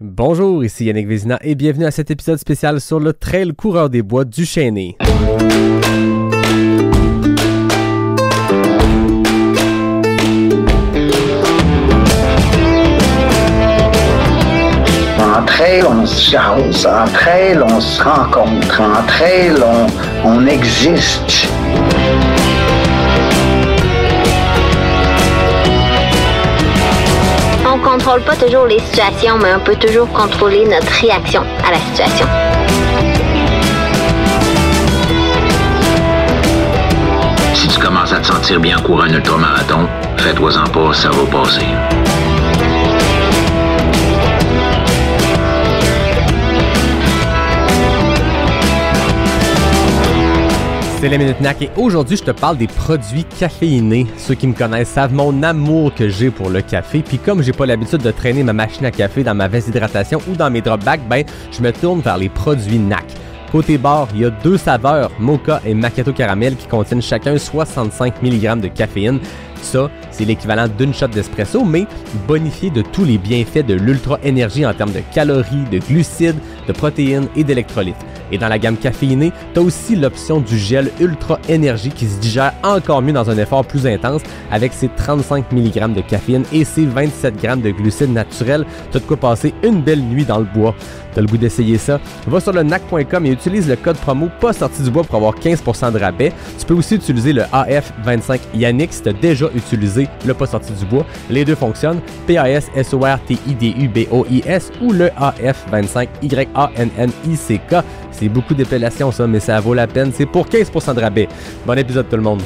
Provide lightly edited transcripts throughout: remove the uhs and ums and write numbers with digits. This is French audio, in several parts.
Bonjour, ici Yannick Vézina et bienvenue à cet épisode spécial sur le Trail Coureur des Bois du Chêné. En trail, on se jase. En trail, on se rencontre. En trail, on existe. On contrôle pas toujours les situations, mais on peut toujours contrôler notre réaction à la situation. Si tu commences à te sentir bien courir un ultramarathon, fais-toi-en pas, ça va passer. C'est la Minute NAC et aujourd'hui je te parle des produits caféinés. Ceux qui me connaissent savent mon amour que j'ai pour le café, puis comme j'ai pas l'habitude de traîner ma machine à café dans ma veste d'hydratation ou dans mes drop bags, je me tourne vers les produits NAC. Côté bar, il y a deux saveurs, Mocha et Macchiato Caramel, qui contiennent chacun 65 mg de caféine. Ça, c'est l'équivalent d'une shot d'espresso, mais bonifié de tous les bienfaits de l'Ultra Énergie en termes de calories, de glucides, de protéines et d'électrolytes. Et dans la gamme caféinée, tu as aussi l'option du gel Ultra Énergie qui se digère encore mieux dans un effort plus intense avec ses 35 mg de caféine et ses 27 g de glucides naturels. Tu as de quoi passer une belle nuit dans le bois. Tu as le goût d'essayer ça? Va sur le nac.com et utilise le code promo pas sorti du bois pour avoir 15% de rabais. Tu peux aussi utiliser le AF25 Yannick si tu as déjà utilisé le pas sorti du bois. Les deux fonctionnent, PASSORTIDUBOIS ou le AF25 YANNICK. C'est beaucoup d'épellation ça, mais ça vaut la peine. C'est pour 15% de rabais. Bon épisode tout le monde.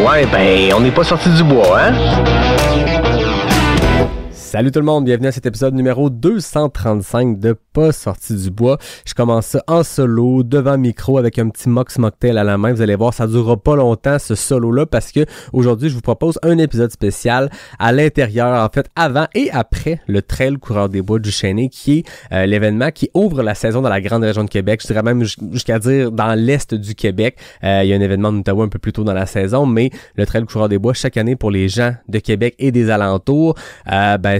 Ouais, on n'est pas sorti du bois, hein? Salut tout le monde, bienvenue à cet épisode numéro 235 de Pas sorti du bois. Je commence ça en solo, devant micro, avec un petit mocktail à la main. Vous allez voir, ça durera pas longtemps ce solo-là parce que aujourd'hui, je vous propose un épisode spécial à l'intérieur, en fait, avant et après le Trail Coureur des Bois du Chêné, qui est l'événement qui ouvre la saison dans la grande région de Québec. Je dirais même jusqu'à dire dans l'est du Québec. Il y a un événement en Ottawa un peu plus tôt dans la saison, mais le Trail Coureur des Bois, chaque année pour les gens de Québec et des alentours,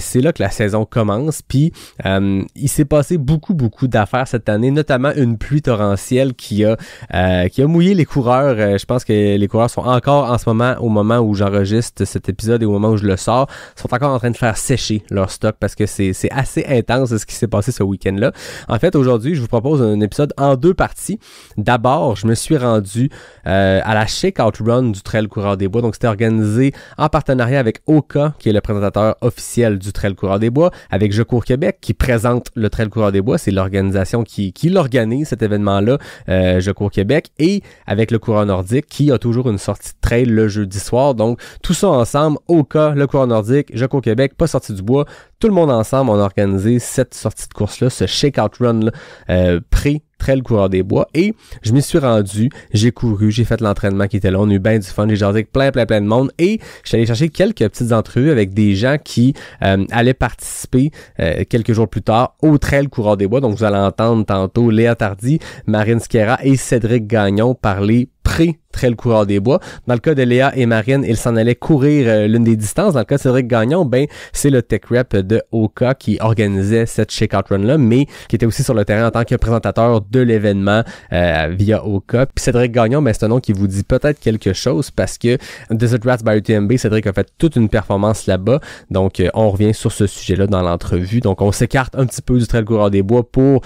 c'est là que la saison commence. Puis il s'est passé beaucoup d'affaires cette année, notamment une pluie torrentielle qui a mouillé les coureurs. Je pense que les coureurs sont encore en ce moment, au moment où j'enregistre cet épisode et au moment où je le sors, sont encore en train de faire sécher leur stock parce que c'est assez intense ce qui s'est passé ce week-end-là. En fait, aujourd'hui, je vous propose un épisode en deux parties. D'abord, je me suis rendu à la Shakeout Run du Trail Coureur des Bois. Donc, c'était organisé en partenariat avec Oka, qui est le présentateur officiel du Trail Coureur des Bois, avec Je Cours Québec, qui présente le Trail Coureur des Bois. C'est l'organisation qui l'organise, cet événement-là, Je Cours Québec, et avec le Coureur Nordique, qui a toujours une sortie de trail le jeudi soir. Donc, tout ça ensemble, Oka, le Coureur Nordique, Je Cours Québec, Pas sorti du bois, tout le monde ensemble, on a organisé cette sortie de course-là, ce Shakeout Run-là, Trail Coureur des Bois, et je m'y suis rendu, j'ai couru, j'ai fait l'entraînement qui était là, on a eu bien du fun, j'ai jasé avec plein de monde, et je suis allé chercher quelques petites entrevues avec des gens qui allaient participer quelques jours plus tard au Trail Coureur des Bois. Donc vous allez entendre tantôt Léa Tardy, Marine Schiera et Cédric Gagnon parler Trail Coureur des Bois. Dans le cas de Léa et Marine, ils s'en allaient courir l'une des distances. Dans le cas de Cédric Gagnon, c'est le tech rep de Oka qui organisait cette Shakeout Run-là, mais qui était aussi sur le terrain en tant que présentateur de l'événement via Oka. Puis Cédric Gagnon, c'est un nom qui vous dit peut-être quelque chose parce que Desert Rats by UTMB, Cédric a fait toute une performance là-bas. Donc, on revient sur ce sujet-là dans l'entrevue. Donc, on s'écarte un petit peu du Trail Coureur des Bois pour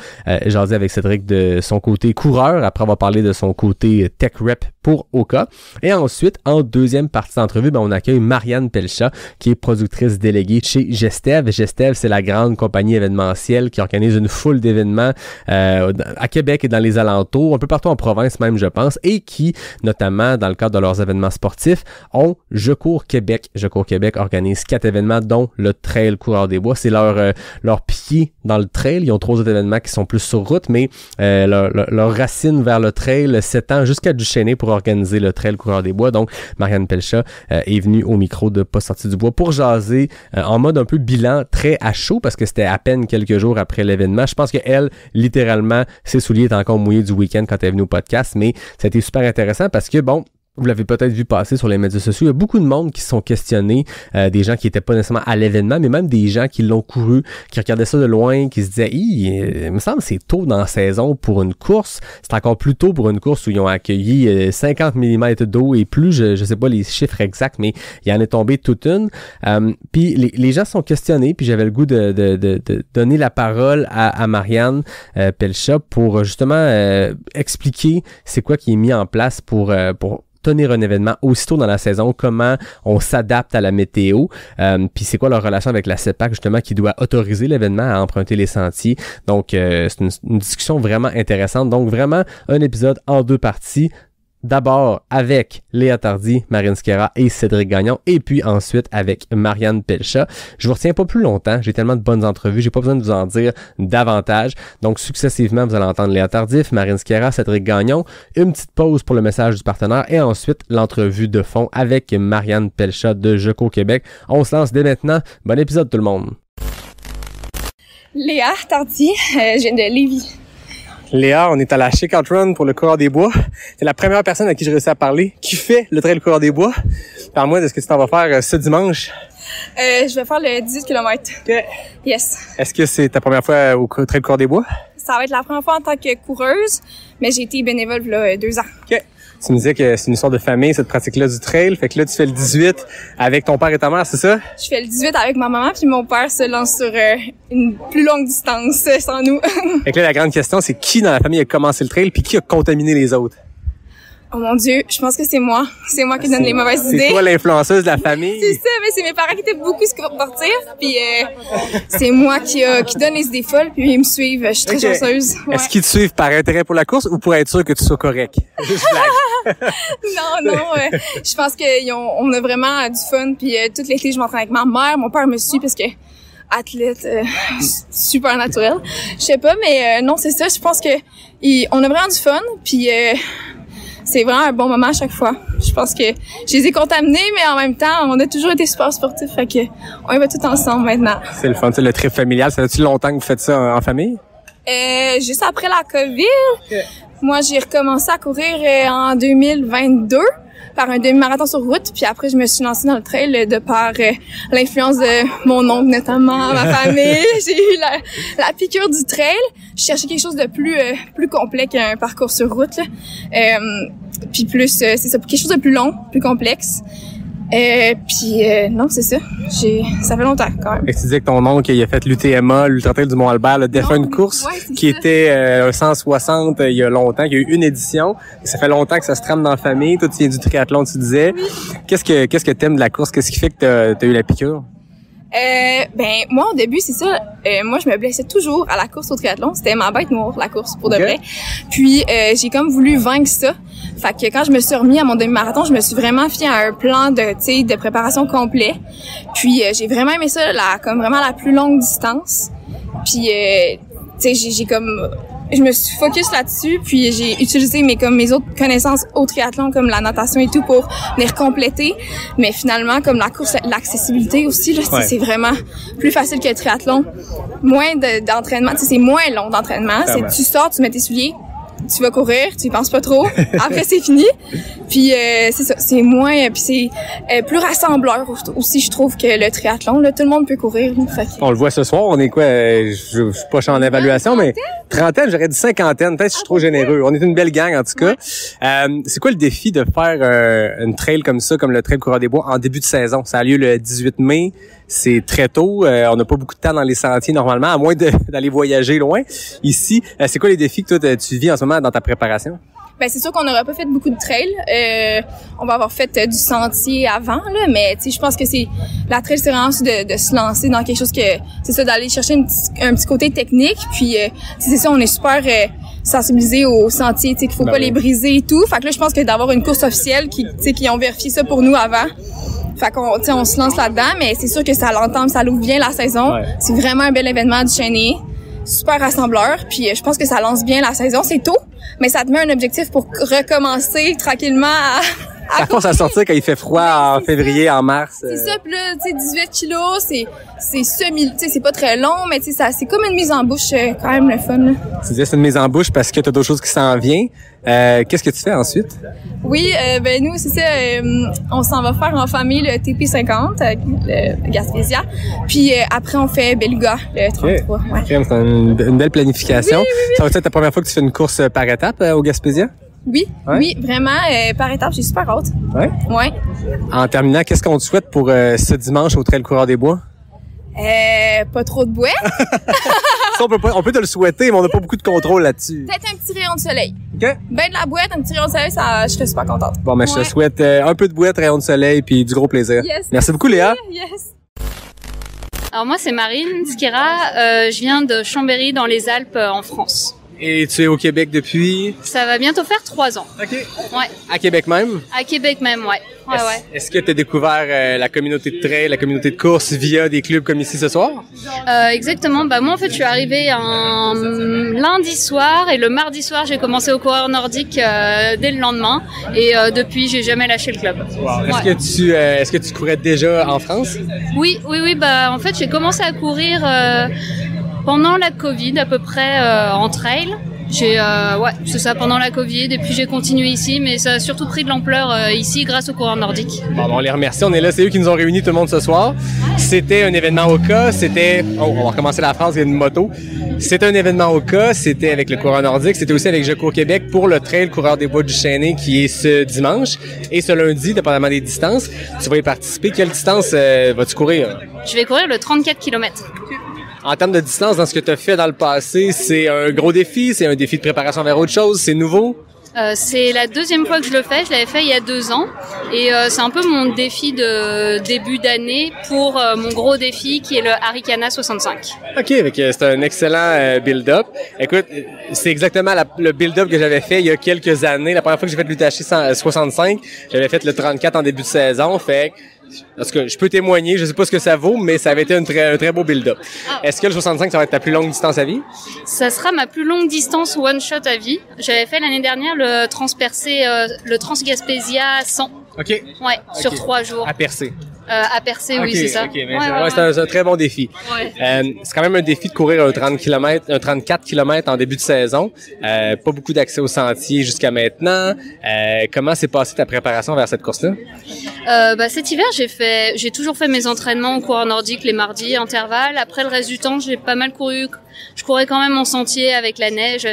jaser avec Cédric de son côté coureur. Après avoir parlé de son côté tech rep pour Oka. Et ensuite, en deuxième partie d'entrevue, on accueille Marianne Pelcha, qui est productrice déléguée chez Gestev. Gestev, c'est la grande compagnie événementielle qui organise une foule d'événements à Québec et dans les alentours, un peu partout en province même, je pense, et qui, notamment dans le cadre de leurs événements sportifs, ont Je Cours Québec. Je Cours Québec organise 4 événements, dont le Trail Coureur des Bois. C'est leur pied dans le trail. Ils ont 3 autres événements qui sont plus sur route, mais leur racine vers le trail s'étend jusqu'à Duchesnay pour va organiser le trail Coureur des Bois. Donc, Marianne Pelcha est venue au micro de Pas sorti du bois pour jaser en mode un peu bilan, très à chaud, parce que c'était à peine quelques jours après l'événement. Je pense qu'elle, littéralement, ses souliers étaient encore mouillés du week-end quand elle est venue au podcast, mais ça a été super intéressant parce que, bon, vous l'avez peut-être vu passer sur les médias sociaux. Il y a beaucoup de monde qui se sont questionnés, des gens qui étaient pas nécessairement à l'événement, mais même des gens qui l'ont couru, qui regardaient ça de loin, qui se disaient il me semble que c'est tôt dans la saison pour une course. C'est encore plus tôt pour une course où ils ont accueilli 50 mm d'eau et plus. Je sais pas les chiffres exacts, mais il y en est tombé toute une. Puis les gens se sont questionnés, puis j'avais le goût de donner la parole à Marianne Pelcha pour justement expliquer c'est quoi qui est mis en place pour tenir un événement aussitôt dans la saison, comment on s'adapte à la météo, puis c'est quoi leur relation avec la CEPAC justement qui doit autoriser l'événement à emprunter les sentiers. Donc c'est une discussion vraiment intéressante. Donc vraiment un épisode en 2 parties. D'abord avec Léa Tardy, Marine Skera et Cédric Gagnon, et puis ensuite avec Marianne Pelcha. Je vous retiens pas plus longtemps, j'ai tellement de bonnes entrevues, j'ai pas besoin de vous en dire davantage. Donc successivement, vous allez entendre Léa Tardif, Marine Skera, Cédric Gagnon, une petite pause pour le message du partenaire et ensuite l'entrevue de fond avec Marianne Pelcha de Jeco Québec. On se lance dès maintenant. Bon épisode tout le monde. Léa Tardy, je viens de Lévis. Léa, on est à la Shakeout Run pour le Coureur des Bois. C'est la première personne à qui j'ai réussi à parler qui fait le trail Coureur des Bois. Parle-moi de ce que tu t'en vas faire ce dimanche. Je vais faire le 18 km. Okay. Yes. Est-ce que c'est ta première fois au trail Coureur des Bois? Ça va être la première fois en tant que coureuse, mais j'ai été bénévole là 2 ans. OK. Tu me disais que c'est une histoire de famille, cette pratique-là du trail. Fait que là, tu fais le 18 avec ton père et ta mère, c'est ça? Je fais le 18 avec ma maman, puis mon père se lance sur une plus longue distance sans nous. Fait que là, la grande question, c'est qui dans la famille a commencé le trail puis qui a contaminé les autres? Oh mon Dieu, je pense que c'est moi. C'est moi qui donne les mauvaises idées. C'est toi l'influenceuse de la famille? C'est ça, mais c'est mes parents qui étaient beaucoup sportifs, puis c'est moi qui donne les idées folles, puis ils me suivent. Je suis très chanceuse. Ouais. Est-ce qu'ils te suivent par intérêt pour la course ou pour être sûr que tu sois correct? Non, je pense qu'on a vraiment du fun, puis tout l'été, je m'entraîne avec ma mère. Mon père me suit parce que athlète super naturel. Je sais pas, mais non, c'est ça. Je pense que on a vraiment du fun, puis c'est vraiment un bon moment à chaque fois. Je pense que je les ai contaminés, mais en même temps, on a toujours été super sportifs, fait que on y va tout ensemble maintenant. C'est le fun, c'est le trip familial. Ça fait-tu longtemps que vous faites ça en famille? Juste après la COVID. Okay. Moi, j'ai recommencé à courir en 2022 par un demi-marathon sur route, puis après je me suis lancée dans le trail de par l'influence de mon oncle notamment, ma famille. J'ai eu la piqûre du trail. Je cherchais quelque chose de plus complet qu'un parcours sur route, là. Puis plus c'est ça, quelque chose de plus long, plus complexe. Non, c'est ça. Ça fait longtemps quand même. Et tu disais que ton oncle, il a fait l'UTMA, l'Ultra Trail du Mont-Albert, le défunt une course qui était 160 il y a longtemps, il y a eu une édition. Ça fait longtemps que ça se trame dans la famille. Toi, tu viens du triathlon, tu disais. Oui. Qu'est-ce que t'aimes de la course? Qu'est-ce qui fait que t'as eu la piqûre? Moi, au début, c'est ça. Moi, je me blessais toujours à la course au triathlon. C'était ma bête noire, la course, pour de vrai. Puis, j'ai comme voulu vaincre ça. Fait que quand je me suis remis à mon demi-marathon, je me suis vraiment fiée à un plan de préparation complet. Puis, j'ai vraiment aimé ça, comme vraiment la plus longue distance. Puis, j'ai comme... Je me suis focus là-dessus, puis j'ai utilisé mes autres connaissances au triathlon, comme la natation et tout, pour venir compléter. Mais finalement, comme la course, l'accessibilité aussi, là, c'est vraiment plus facile que le triathlon. Moins d'entraînement, c'est moins long d'entraînement. Tu sors, tu mets tes souliers, tu vas courir, tu y penses pas trop. Après, c'est fini. Puis c'est ça, c'est moins, puis c'est plus rassembleur aussi, je trouve, que le triathlon. Là, tout le monde peut courir. Fait que... On le voit ce soir, on est quoi? Je suis pas en évaluation, mais trentaine, j'aurais dit cinquantaine. Peut-être que je suis trop généreux. On est une belle gang, en tout cas. C'est quoi le défi de faire une trail comme ça, comme le trail Coureur des Bois, en début de saison? Ça a lieu le 18 mai. C'est très tôt. On n'a pas beaucoup de temps dans les sentiers normalement, à moins d'aller voyager loin. Ici, c'est quoi les défis que toi tu vis en ce moment dans ta préparation? Ben c'est sûr qu'on n'aura pas fait beaucoup de trail. On va avoir fait du sentier avant, là, mais tu sais, je pense que la trail, c'est vraiment de se lancer dans quelque chose c'est ça, d'aller chercher un petit côté technique. Puis c'est ça, on est super sensibilisés aux sentiers, tu sais, qu'il faut pas les briser et tout. Fait que là, je pense que d'avoir une course officielle qui ont vérifié ça pour nous avant. Fait qu'on, tu sais, on se lance là-dedans, mais c'est sûr que ça l'entame, ça l'ouvre bien la saison. Ouais. C'est vraiment un bel événement du Chénier. Super rassembleur, puis je pense que ça lance bien la saison. C'est tôt, mais ça te met un objectif pour recommencer tranquillement Ça force à sortir quand il fait froid en février, en mars. C'est ça, puis là, tu sais, 18 kilos, c'est semi, tu sais, c'est pas très long, mais tu sais, ça, c'est comme une mise en bouche, quand même le fun, là. Tu disais c'est une mise en bouche parce que t'as d'autres choses qui s'en viennent. Qu'est-ce que tu fais ensuite? Oui, nous, c'est ça, on s'en va faire en famille le TP50 avec le Gaspésia. Puis après, on fait Beluga, le 33. Okay. Ouais. C'est une belle planification. Oui. Ça va être ta première fois que tu fais une course par étape au Gaspésia? Oui, ouais. Oui, vraiment, par étape, j'ai super hâte. Ouais? Ouais. En terminant, qu'est-ce qu'on te souhaite pour ce dimanche au Trail Coureur des Bois? Pas trop de boîtes. Ça, on peut te le souhaiter, mais on n'a pas beaucoup de contrôle là-dessus. Peut-être un petit rayon de soleil. OK. Ben de la boîte, un petit rayon de soleil, ça, je serais super contente. Bon, mais je te souhaite un peu de boîte, rayon de soleil, puis du gros plaisir. Yes. Merci beaucoup, Léa. Yes. Alors moi, c'est Marine Skira. Je viens de Chambéry, dans les Alpes, en France. Et tu es au Québec depuis? Ça va bientôt faire 3 ans. OK. Ouais. À Québec même? À Québec même, ouais. Est-ce que tu as découvert la communauté de trail, la communauté de course via des clubs comme ici ce soir? Exactement. Bah moi, en fait, je suis arrivée un lundi soir et le mardi soir, j'ai commencé au coureur nordique dès le lendemain. Et depuis, j'ai jamais lâché le club. Wow. Est-ce que tu courais déjà en France? Oui. Bah en fait, j'ai commencé à courir pendant la Covid à peu près en trail. C'est ça, pendant la Covid, et puis j'ai continué ici, mais ça a surtout pris de l'ampleur ici grâce aux coureurs nordiques. Bon, on les remercie, on est là, c'est eux qui nous ont réunis tout le monde ce soir. C'était un événement au cas, on va recommencer la phrase, il y a une moto. C'était un événement au cas, c'était avec le coureur nordique, c'était aussi avec Je cours Québec pour le Trail Coureur des Bois du Chêne qui est ce dimanche et ce lundi, dépendamment des distances. Tu vas y participer. Quelle distance vas-tu courir? Je vais courir le 34 km. En termes de distance, dans ce que tu as fait dans le passé, c'est un gros défi, c'est un défi de préparation vers autre chose, c'est nouveau? C'est la deuxième fois que je le fais. Je l'avais fait il y a 2 ans. Et c'est un peu mon défi de début d'année pour mon gros défi qui est le Arikana 65. OK, c'est un excellent build-up. Écoute, c'est exactement le build-up que j'avais fait il y a quelques années. La première fois que j'ai fait l'UTHC 65, j'avais fait le 34 en début de saison. Fait parce que je peux témoigner, je sais pas ce que ça vaut, mais ça avait été un très beau build-up. Est-ce que le 65, ça va être ta plus longue distance à vie? Ça sera ma plus longue distance one-shot à vie. J'avais fait l'année dernière le le Transgaspésia 100. OK. Ouais, sur 3 jours. À percer. À percer, oui, c'est ça. Okay, c'est un très bon défi. Ouais. C'est quand même un défi de courir un 34 km en début de saison. Pas beaucoup d'accès aux sentiers jusqu'à maintenant. Comment s'est passée ta préparation vers cette course-là? Cet hiver, j'ai toujours fait mes entraînements au coureur nordique les mardis, intervalles. Après le reste du temps, j'ai pas mal couru. Je courais quand même en sentier avec la neige,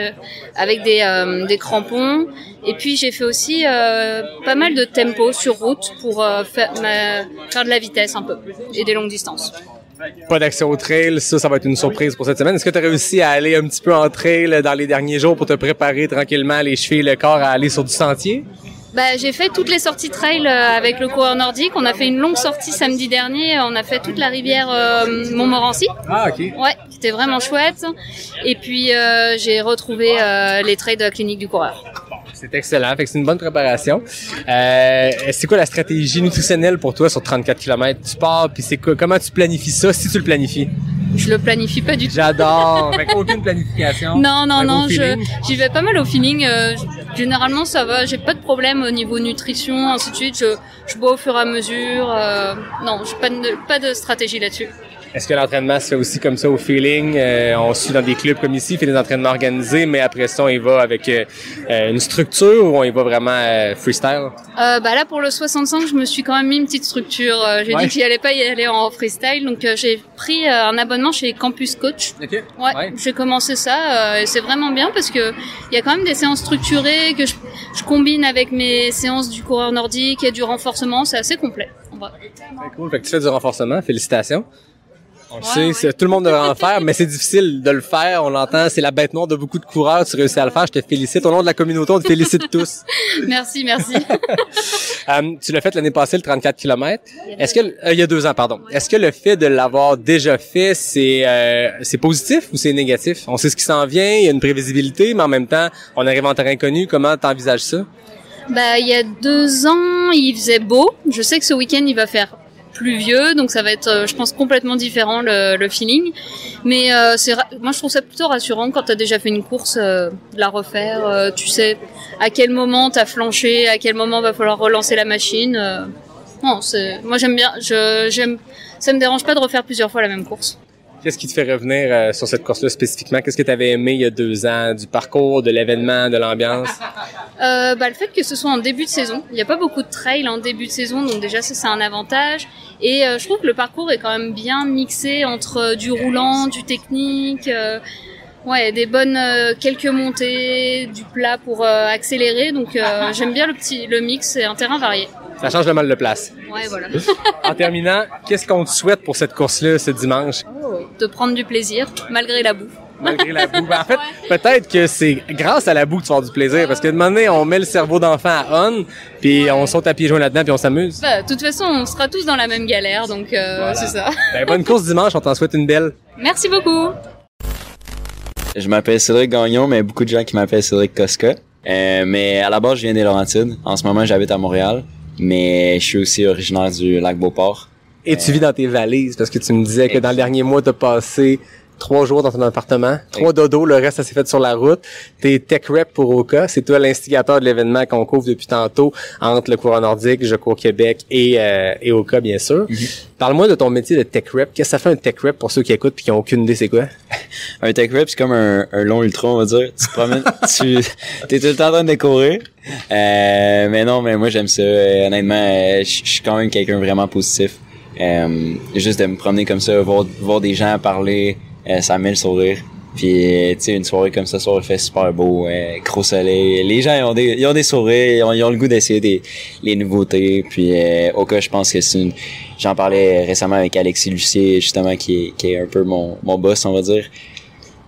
avec des crampons. Et puis j'ai fait aussi pas mal de tempo sur route pour faire de la vitesse un peu et des longues distances. Pas d'accès au trail, ça va être une surprise pour cette semaine. Est-ce que tu as réussi à aller un petit peu en trail dans les derniers jours pour te préparer tranquillement les chevilles et le corps à aller sur du sentier? J'ai fait toutes les sorties trail avec le coureur nordique. On a fait une longue sortie samedi dernier. On a fait toute la rivière Montmorency. Ah, OK. Ouais, c'était vraiment chouette. Et puis, j'ai retrouvé les trails de la clinique du coureur. C'est excellent. Fait que c'est une bonne préparation. C'est quoi la stratégie nutritionnelle pour toi sur 34 km? Tu pars, puis comment tu planifies ça, si tu le planifies? Je le planifie pas du tout. J'adore. Fait aucune planification. Non, j'y vais pas mal au feeling. Généralement, ça va. J'ai pas de problème au niveau nutrition, ainsi de suite. Je bois au fur et à mesure. Non, j'ai pas de stratégie là-dessus. Est-ce que l'entraînement se fait aussi comme ça au feeling? On suit dans des clubs comme ici, fait des entraînements organisés, mais après ça, on y va avec une structure ou on y va vraiment freestyle? Là, pour le 65, je me suis quand même mis une petite structure. J'ai dit que j'y allais pas y aller en freestyle, donc j'ai pris un abonnement chez Campus Coach. Okay. Ouais. J'ai commencé ça et c'est vraiment bien parce que il y a quand même des séances structurées que je combine avec mes séances du coureur nordique et du renforcement. C'est assez complet. C'est cool. Fait que tu fais du renforcement. Félicitations. On le sait, tout le monde devrait en faire, mais c'est difficile de le faire. On l'entend, c'est la bête noire de beaucoup de coureurs. Tu réussis à le faire, je te félicite. Au nom de la communauté, on te félicite tous. Merci. Tu l'as fait l'année passée, le 34 km. Il y a 2 ans, pardon. Est-ce que le fait de l'avoir déjà fait, c'est positif ou c'est négatif? On sait ce qui s'en vient, il y a une prévisibilité, mais en même temps, on arrive en terrain inconnu. Comment t'envisages ça? Il y a 2 ans, il faisait beau. Je sais que ce week-end, il va faire plus vieux, donc ça va être, je pense, complètement différent le feeling. Mais moi, je trouve ça plutôt rassurant quand t'as déjà fait une course, de la refaire. Tu sais à quel moment t'as flanché, à quel moment va falloir relancer la machine. Non, moi j'aime bien. Ça me dérange pas de refaire plusieurs fois la même course. Qu'est-ce qui te fait revenir sur cette course-là spécifiquement? Qu'est-ce que tu avais aimé il y a 2 ans? Du parcours, de l'événement, de l'ambiance? Le fait que ce soit en début de saison. Il n'y a pas beaucoup de trails en début de saison, donc déjà ça c'est un avantage. Et je trouve que le parcours est quand même bien mixé entre du roulant, du technique, des bonnes quelques montées, du plat pour accélérer. Donc j'aime bien le mix, c'est un terrain varié. Ça change le mal de place. Ouais, voilà. En terminant, qu'est-ce qu'on te souhaite pour cette course-là ce dimanche? De prendre du plaisir, malgré la boue. Malgré la boue. En fait, peut-être que c'est grâce à la boue que tu vas avoir du plaisir. Parce que de moment donné, on met le cerveau d'enfant à on, puis on saute à pieds joints là-dedans, puis on s'amuse. De toute façon, on sera tous dans la même galère, donc voilà. C'est ça. Bonne course dimanche, on t'en souhaite une belle. Merci beaucoup. Je m'appelle Cédric Gagnon, mais beaucoup de gens qui m'appellent Cédric Cosca. Mais à la base, je viens des Laurentides. En ce moment, j'habite à Montréal. Mais je suis aussi originaire du Lac-Beauport. Et tu vis dans tes valises, parce que tu me disais que dans le dernier mois, t'as passé 3 jours dans ton appartement, 3 dodos, le reste, ça s'est fait sur la route. T'es tech rep pour Oka. C'est toi l'instigateur de l'événement qu'on couvre depuis tantôt entre le coureur nordique, Je cours Québec et Oka, bien sûr. Mm-hmm. Parle-moi de ton métier de tech rep. Qu'est-ce que ça fait un tech rep pour ceux qui écoutent puis qui ont aucune idée c'est quoi? Un tech rep, c'est comme un long ultra, on va dire. Tu te promènes, t'es tout le temps en train de courir. Mais moi, j'aime ça. Honnêtement, je suis quand même quelqu'un vraiment positif. Juste de me promener comme ça, voir des gens parler, ça me met le sourire. Puis, tu sais, une soirée comme ça, il fait super beau, gros soleil. Les gens, ils ont des sourires, ils ont le goût d'essayer les nouveautés. Puis, au cas, je pense que j'en parlais récemment avec Alexis Lucier, justement, qui est un peu mon boss, on va dire.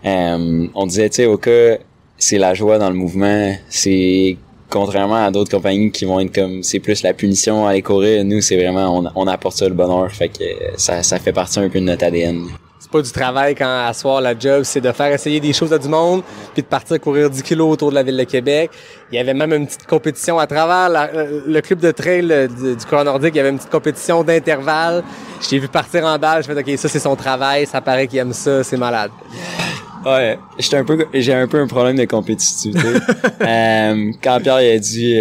On disait, tu sais, au cas, c'est la joie dans le mouvement. C'est contrairement à d'autres compagnies qui vont être comme, c'est plus la punition à aller courir. Nous, c'est vraiment, on apporte ça le bonheur. Fait que ça fait partie un peu de notre ADN. C'est pas du travail quand à soir la job, c'est de faire essayer des choses à du monde, puis de partir courir 10 kilos autour de la ville de Québec. Il y avait même une petite compétition à travers le club de trail du coureur nordique. Il y avait une petite compétition d'intervalle. Je t'ai vu partir en balle. Je fais OK, ça c'est son travail. Ça paraît qu'il aime ça. C'est malade. Ouais, j'ai un peu un problème de compétitivité. Quand Pierre il a dit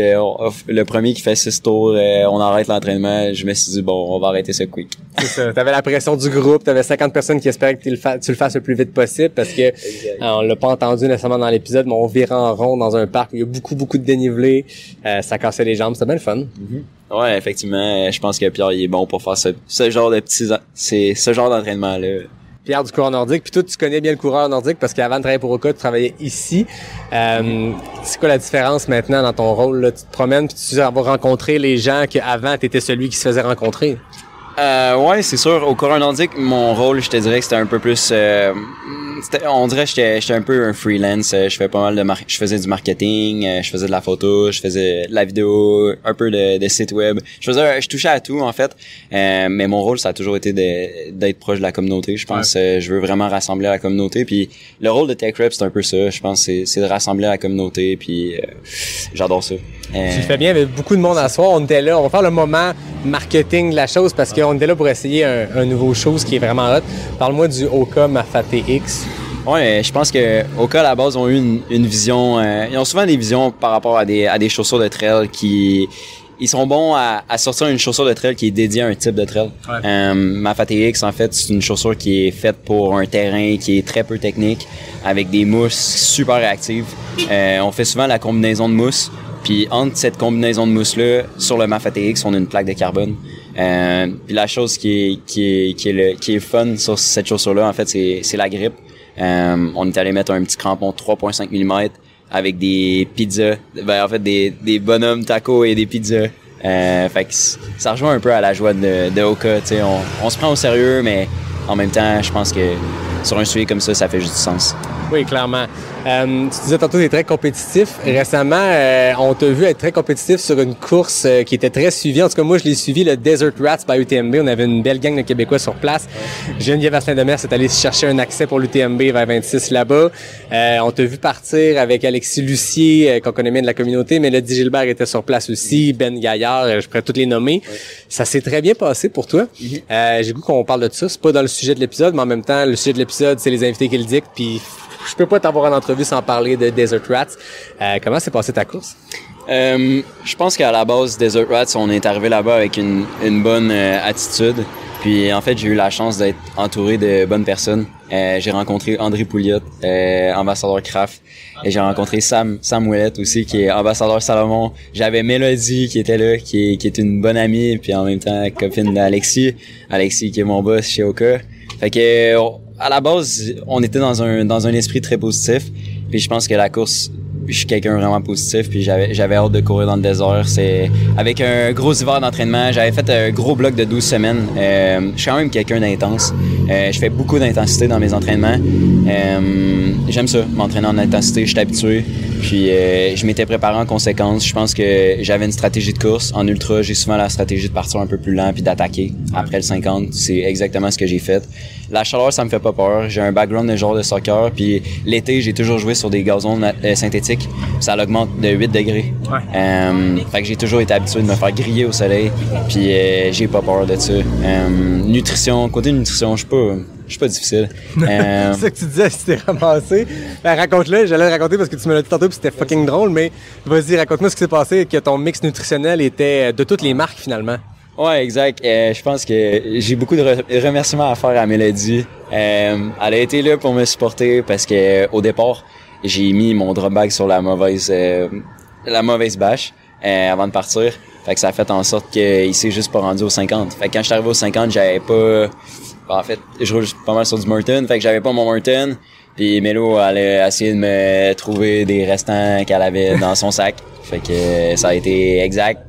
le premier qui fait 6 tours, on arrête l'entraînement, je me suis dit bon, on va arrêter ce quick. C'est ça. T'avais la pression du groupe, t'avais 50 personnes qui espéraient que tu le fasses le plus vite possible parce que on l'a pas entendu nécessairement dans l'épisode, mais on virait en rond dans un parc où il y a beaucoup de dénivelé, ça cassait les jambes, c'était bien le fun. Mm-hmm. Ouais, effectivement, je pense que Pierre il est bon pour faire ce genre d'entraînement là. Pierre du coureur nordique, puis toi tu connais bien le coureur nordique parce qu'avant de travailler pour Oka, tu travaillais ici. C'est quoi la différence maintenant dans ton rôle là? Tu te promènes puis tu vas rencontrer les gens qu'avant tu étais celui qui se faisait rencontrer. Ouais, c'est sûr. Au coureur nordique, mon rôle, je te dirais que c'était un peu plus... on dirait que j'étais un peu un freelance. Je fais pas mal je faisais du marketing, je faisais de la photo, je faisais de la vidéo, un peu de site web. Je touchais à tout, en fait. Mais mon rôle, ça a toujours été d'être proche de la communauté. Je pense je veux vraiment rassembler la communauté. Puis le rôle de Tech Rep, c'est un peu ça. Je pense c'est de rassembler la communauté. Puis j'adore ça. Tu le fais bien avec beaucoup de monde à soir. On était là. On va faire le moment marketing de la chose parce qu'on était là pour essayer un nouveau chose qui est vraiment hot. Parle-moi du Oka Mafate X. Ouais, je pense que Oka à la base ont eu une vision. Ils ont souvent des visions par rapport à des chaussures de trail ils sont bons à sortir une chaussure de trail qui est dédiée à un type de trail. Ouais. Mafate X, en fait, c'est une chaussure qui est faite pour un terrain qui est très peu technique, avec des mousses super réactives. On fait souvent la combinaison de mousses. Puis entre cette combinaison de mousse-là, sur le Mafate X, on a une plaque de carbone. Puis la chose qui est fun sur cette chaussure-là, en fait, c'est la grippe. On est allé mettre un petit crampon 3.5 mm avec des pizzas, en fait des bonhommes tacos et des pizzas. Fait que ça rejoint un peu à la joie de Oka, tu sais, on se prend au sérieux, mais en même temps, je pense que sur un sujet comme ça fait juste du sens. Oui, clairement. Tu disais tantôt que tu es très compétitif. Récemment, on t'a vu être très compétitif sur une course qui était très suivie. En tout cas, moi, je l'ai suivi, le Desert Rats by UTMB. On avait une belle gang de Québécois sur place. Geneviève Asselin-Demers est allée chercher un accès pour l'UTMB vers 26 là-bas. On t'a vu partir avec Alexis Lucier, qu'on connaît bien de la communauté, mais Lydie Gilbert était sur place aussi, Ben Gaillard, je pourrais toutes les nommer. Oui. Ça s'est très bien passé pour toi. J'ai le goût qu'on parle de ça. C'est pas dans le sujet de l'épisode, mais en même temps, le sujet de l'épisode, c'est les invités qui le dictent, puis je peux pas t'avoir en entrevue sans parler de Desert Rats. Comment s'est passée ta course? Je pense qu'à la base, Desert Rats, on est arrivé là-bas avec une bonne attitude. Puis en fait, j'ai eu la chance d'être entouré de bonnes personnes. J'ai rencontré André Pouliot, ambassadeur Craft. Et j'ai rencontré Sam Ouellette aussi, qui est ambassadeur Salomon. J'avais Mélodie qui était là, qui est une bonne amie, puis en même temps copine d'Alexis. Alexis qui est mon boss chez Oka. Fait que à la base, on était dans un esprit très positif. Puis je pense que la course, je suis quelqu'un vraiment positif, puis j'avais hâte de courir dans le désert. C'est avec un gros hiver d'entraînement. J'avais fait un gros bloc de 12 semaines. Je suis quand même quelqu'un d'intense. Je fais beaucoup d'intensité dans mes entraînements. J'aime ça, m'entraîner en intensité. Je suis habitué. Puis je m'étais préparé en conséquence. Je pense que j'avais une stratégie de course. En ultra, j'ai souvent la stratégie de partir un peu plus lent puis d'attaquer après le 50. C'est exactement ce que j'ai fait. La chaleur, ça me fait pas peur. J'ai un background de joueur de soccer. Puis l'été, j'ai toujours joué sur des gazons synthétiques. Ça l'augmente de 8 degrés. Fait que j'ai toujours été habitué de me faire griller au soleil. Puis j'ai pas peur de ça. Côté nutrition, je suis pas difficile. C'est ça que tu disais, si t'es ramassé. Raconte-le, j'allais le raconter parce que tu me l'as dit tantôt puis c'était fucking drôle, mais vas-y, raconte-moi ce qui s'est passé, que ton mix nutritionnel était de toutes les marques finalement. Ouais, exact. Je pense que j'ai beaucoup de remerciements à faire à Mélodie. Elle a été là pour me supporter parce que au départ, j'ai mis mon drop bag sur la mauvaise bâche avant de partir. Fait que ça a fait en sorte qu'il s'est juste pas rendu au 50. Fait que quand je suis arrivé au 50, j'avais pas... En fait, je roule pas mal sur du Merton, fait que j'avais pas mon Merton. Puis Mélo allait essayer de me trouver des restants qu'elle avait dans son sac. Fait que ça a été exact,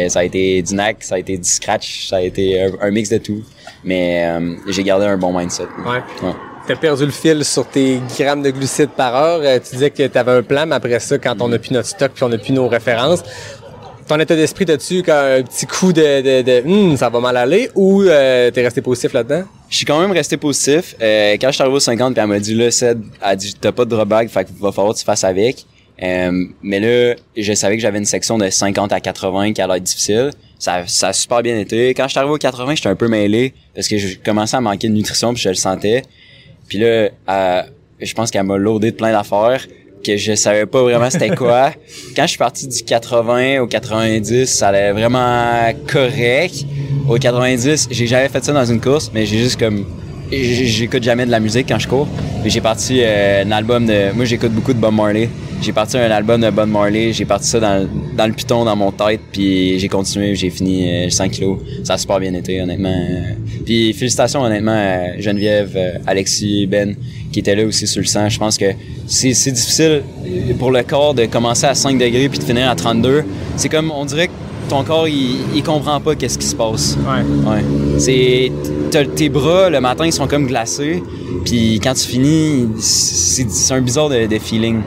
ça a été du NAC, ça a été du scratch, ça a été un mix de tout. Mais j'ai gardé un bon mindset. Ouais. T'as perdu le fil sur tes grammes de glucides par heure. Tu disais que t'avais un plan, mais après ça, quand on a plus notre stock puis on a plus nos références, ton état d'esprit t'as-tu un petit coup de ça va mal aller ou t'es resté positif là-dedans? Je suis quand même resté positif. Quand je suis arrivé au 50 puis elle m'a dit là, Ced, elle a dit t'as pas de drop bag, fait qu'il va falloir que tu fasses avec. Mais là, je savais que j'avais une section de 50 à 80 qui allait être difficile. Ça a super bien été. Quand je suis arrivé au 80, j'étais un peu mêlé parce que je commençais à manquer de nutrition puis je le sentais. Puis là, je pense qu'elle m'a loadé de plein d'affaires que je savais pas vraiment c'était quoi. Quand je suis parti du 80 au 90, ça allait vraiment correct. Au 90, j'ai jamais fait ça dans une course, mais j'ai juste comme... J'écoute jamais de la musique quand je cours. Puis j'ai parti un album de... Moi, j'écoute beaucoup de Bob Marley. J'ai parti un album de Bob Marley. J'ai parti ça dans le piton, dans mon tête. Puis j'ai continué, j'ai fini 100 kilos. Ça a super bien été, honnêtement. Puis félicitations, honnêtement, Geneviève, Alexis, Ben, qui étaient là aussi sur le 100. Je pense que c'est difficile pour le corps de commencer à 5 degrés puis de finir à 32. C'est comme, on dirait que ton corps, il comprend pas qu'est-ce qui se passe. Ouais. Tes bras, le matin, ils sont comme glacés. Puis quand tu finis, c'est un bizarre de feeling.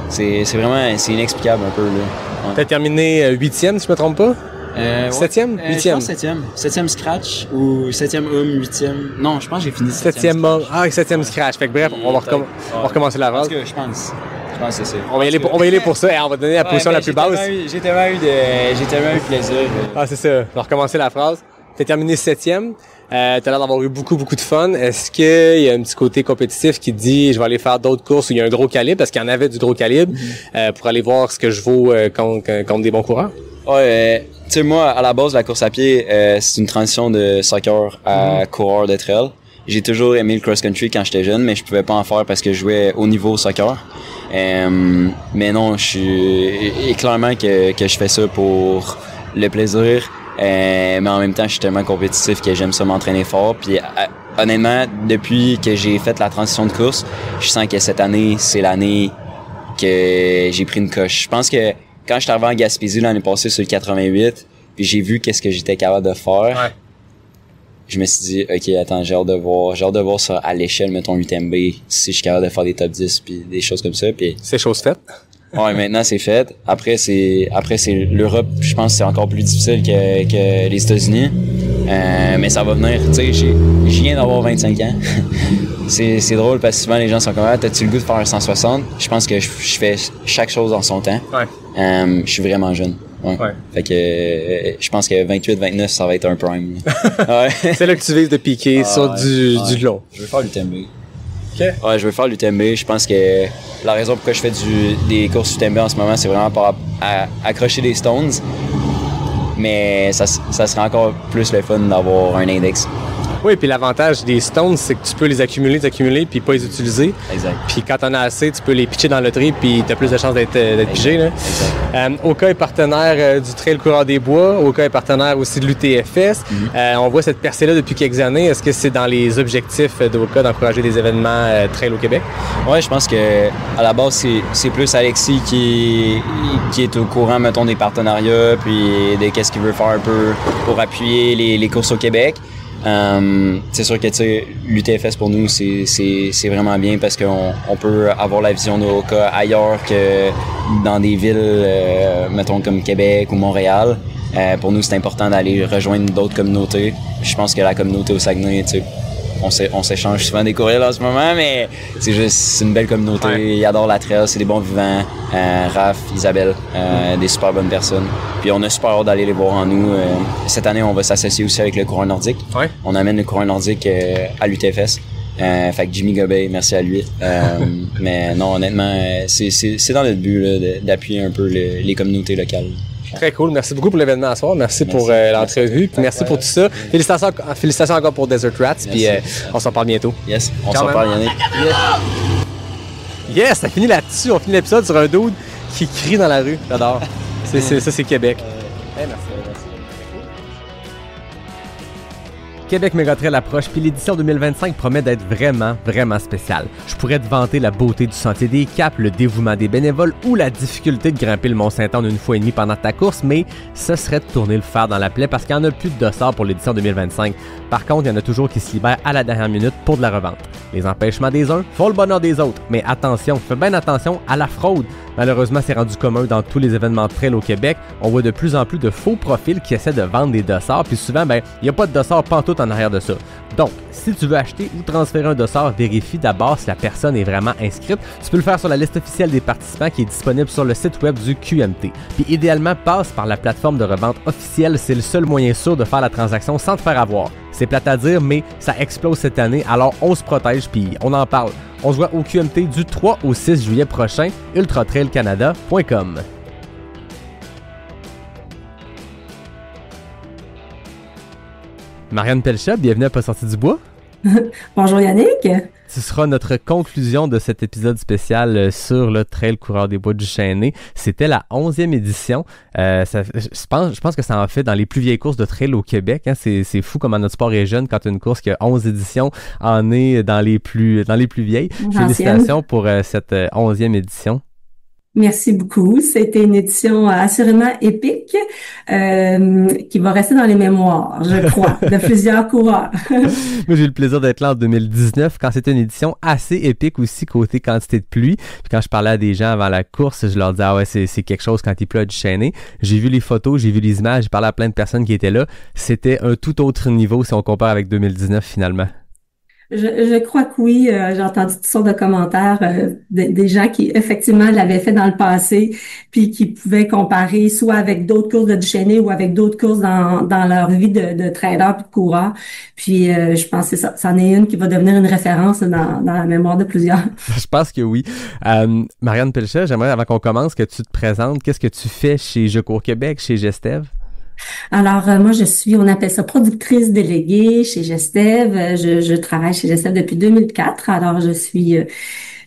C'est vraiment, c'est inexplicable un peu, là. Ouais. T'as terminé 8e, si je me trompe pas? 7e? 8e? Je pense 7e. 7e scratch ou 7e 8e. Non, je pense que j'ai fini 7e. 7e scratch. Fait que bref, on va recommencer la phase. Je pense que c'est ça. On va y aller pour ça et on va donner la position la plus basse. J'ai tellement eu plaisir. Ah, c'est ça. On va recommencer la phrase. T'as terminé 7e. T'as l'air d'avoir eu beaucoup de fun. Est-ce qu'il y a un petit côté compétitif qui te dit je vais aller faire d'autres courses où il y a un gros calibre, parce qu'il y en avait du gros calibre, pour aller voir ce que je vaux contre des bons coureurs? Ouais, tu sais, moi, à la base, la course à pied, c'est une transition de soccer à coureur de trail. J'ai toujours aimé le cross-country quand j'étais jeune, mais je pouvais pas en faire parce que je jouais au niveau soccer. Mais non, et clairement que je fais ça pour le plaisir. Mais en même temps, je suis tellement compétitif que j'aime ça m'entraîner fort. Puis honnêtement, depuis que j'ai fait la transition de course, je sens que cette année, c'est l'année que j'ai pris une coche. Je pense que quand je suis arrivé en Gaspésie l'année passée sur le 88, puis j'ai vu qu'est-ce que j'étais capable de faire, je me suis dit, OK, attends, j'ai hâte de voir ça à l'échelle, mettons, UTMB, si je suis capable de faire des top 10 puis des choses comme ça. Puis c'est chose faite. Ouais, maintenant c'est fait. Après c'est l'Europe, je pense que c'est encore plus difficile que les États-Unis. Mais ça va venir, tu sais, je viens d'avoir 25 ans. c'est drôle parce que souvent les gens sont comme « Ah, t'as-tu le goût de faire un 160? » Je pense que je fais chaque chose dans son temps. Ouais. Je suis vraiment jeune. Ouais. Fait que je pense que 28-29, ça va être un prime. Ouais. C'est là que tu vises de piquer sur du long. Je veux faire l'UTMB. Okay. Ouais, je veux faire l'UTMB. Je pense que la raison pourquoi je fais des courses UTMB en ce moment, c'est vraiment pour accrocher des stones. Mais ça serait encore plus le fun d'avoir un index. Oui, puis l'avantage des stones, c'est que tu peux les accumuler, puis pas les utiliser. Exact. Puis quand t'en as assez, tu peux les pitcher dans le tri, puis t'as plus de chances d'être pigé. Là. Exact. Oka est partenaire du Trail Coureur des Bois. Oka est partenaire aussi de l'UTFS. On voit cette percée-là depuis quelques années. Est-ce que c'est dans les objectifs d'Oka d'encourager des événements trail au Québec? Ouais, je pense que à la base, c'est plus Alexis qui est au courant, mettons, des partenariats, puis de qu'est-ce qu'il veut faire un peu pour appuyer les courses au Québec. C'est sûr que l'UTFS pour nous c'est vraiment bien parce qu'on peut avoir la vision de Oka ailleurs que dans des villes mettons comme Québec ou Montréal. Pour nous c'est important d'aller rejoindre d'autres communautés. Je pense que la communauté au Saguenay, on s'échange souvent des courriels en ce moment, mais c'est une belle communauté. Ouais. Ils adorent la trail, c'est des bons vivants. Raph, Isabelle, des super bonnes personnes. Puis on a super hâte d'aller les voir en nous. Cette année, on va s'associer aussi avec le coureur nordique. Ouais. On amène le coureur nordique à l'UTFS. Fait que Jimmy Gobey, merci à lui. Mais non, honnêtement, c'est dans notre but là, d'appuyer un peu les communautés locales. Très cool. Merci beaucoup pour l'événement à soir. Merci pour l'entrevue. Puis merci pour tout ça. Félicitations encore pour Desert Rats. Puis on s'en parle bientôt. Yes, on s'en parle, Yannick. Yes, ça finit là-dessus. On finit l'épisode sur un dude qui crie dans la rue. J'adore. Ça, c'est Québec. Merci. Québec Mégatrail approche, puis l'édition 2025 promet d'être vraiment, vraiment spéciale. Je pourrais te vanter la beauté du sentier des Caps, le dévouement des bénévoles ou la difficulté de grimper le Mont-Saint-Anne une fois et demie pendant ta course, mais ce serait de tourner le fer dans la plaie parce qu'il n'y en a plus de dossard pour l'édition 2025. Par contre, il y en a toujours qui se libèrent à la dernière minute pour de la revente. Les empêchements des uns font le bonheur des autres, mais attention, fais bien attention à la fraude. Malheureusement, c'est rendu commun dans tous les événements de trail au Québec. On voit de plus en plus de faux profils qui essaient de vendre des dossards, puis souvent, il n'y a pas de dossard pantoute en arrière de ça. Donc, si tu veux acheter ou transférer un dossard, vérifie d'abord si la personne est vraiment inscrite. Tu peux le faire sur la liste officielle des participants qui est disponible sur le site web du QMT. Puis idéalement, passe par la plateforme de revente officielle, c'est le seul moyen sûr de faire la transaction sans te faire avoir. C'est plate à dire, mais ça explose cette année, alors on se protège puis on en parle. On se voit au QMT du 3 au 6 juillet prochain, ultratrailcanada.com. Marianne Pelcha, bienvenue à Pas sorti du bois. Bonjour Yannick. Ce sera notre conclusion de cet épisode spécial sur le Trail Coureur des Bois du Chêné. C'était la 11e édition. Je pense que ça en fait dans les plus vieilles courses de trail au Québec. Hein. C'est fou comment notre sport est jeune quand une course qui a 11 éditions en est dans les plus vieilles. Félicitations pour cette 11e édition. Merci beaucoup. C'était une édition assurément épique qui va rester dans les mémoires, je crois, de plusieurs coureurs. Moi, j'ai eu le plaisir d'être là en 2019 quand c'était une édition assez épique aussi côté quantité de pluie. Puis quand je parlais à des gens avant la course, je leur disais « Ah ouais, c'est quelque chose quand il pleut à du Chêné ». J'ai vu les photos, j'ai vu les images, j'ai parlé à plein de personnes qui étaient là. C'était un tout autre niveau si on compare avec 2019 finalement. Je crois que oui, j'ai entendu toutes sortes de commentaires des gens qui effectivement l'avaient fait dans le passé, puis qui pouvaient comparer soit avec d'autres courses de Duchesnay ou avec d'autres courses dans leur vie de trader puis de coureur. Puis je pense que c'en est une qui va devenir une référence dans la mémoire de plusieurs. Je pense que oui. Marianne Pelcha, j'aimerais avant qu'on commence que tu te présentes. Qu'est-ce que tu fais chez Je cours Québec, chez Gestev? Alors, moi, on appelle ça productrice déléguée chez Gestev. Je travaille chez Gestev depuis 2004. Alors, je suis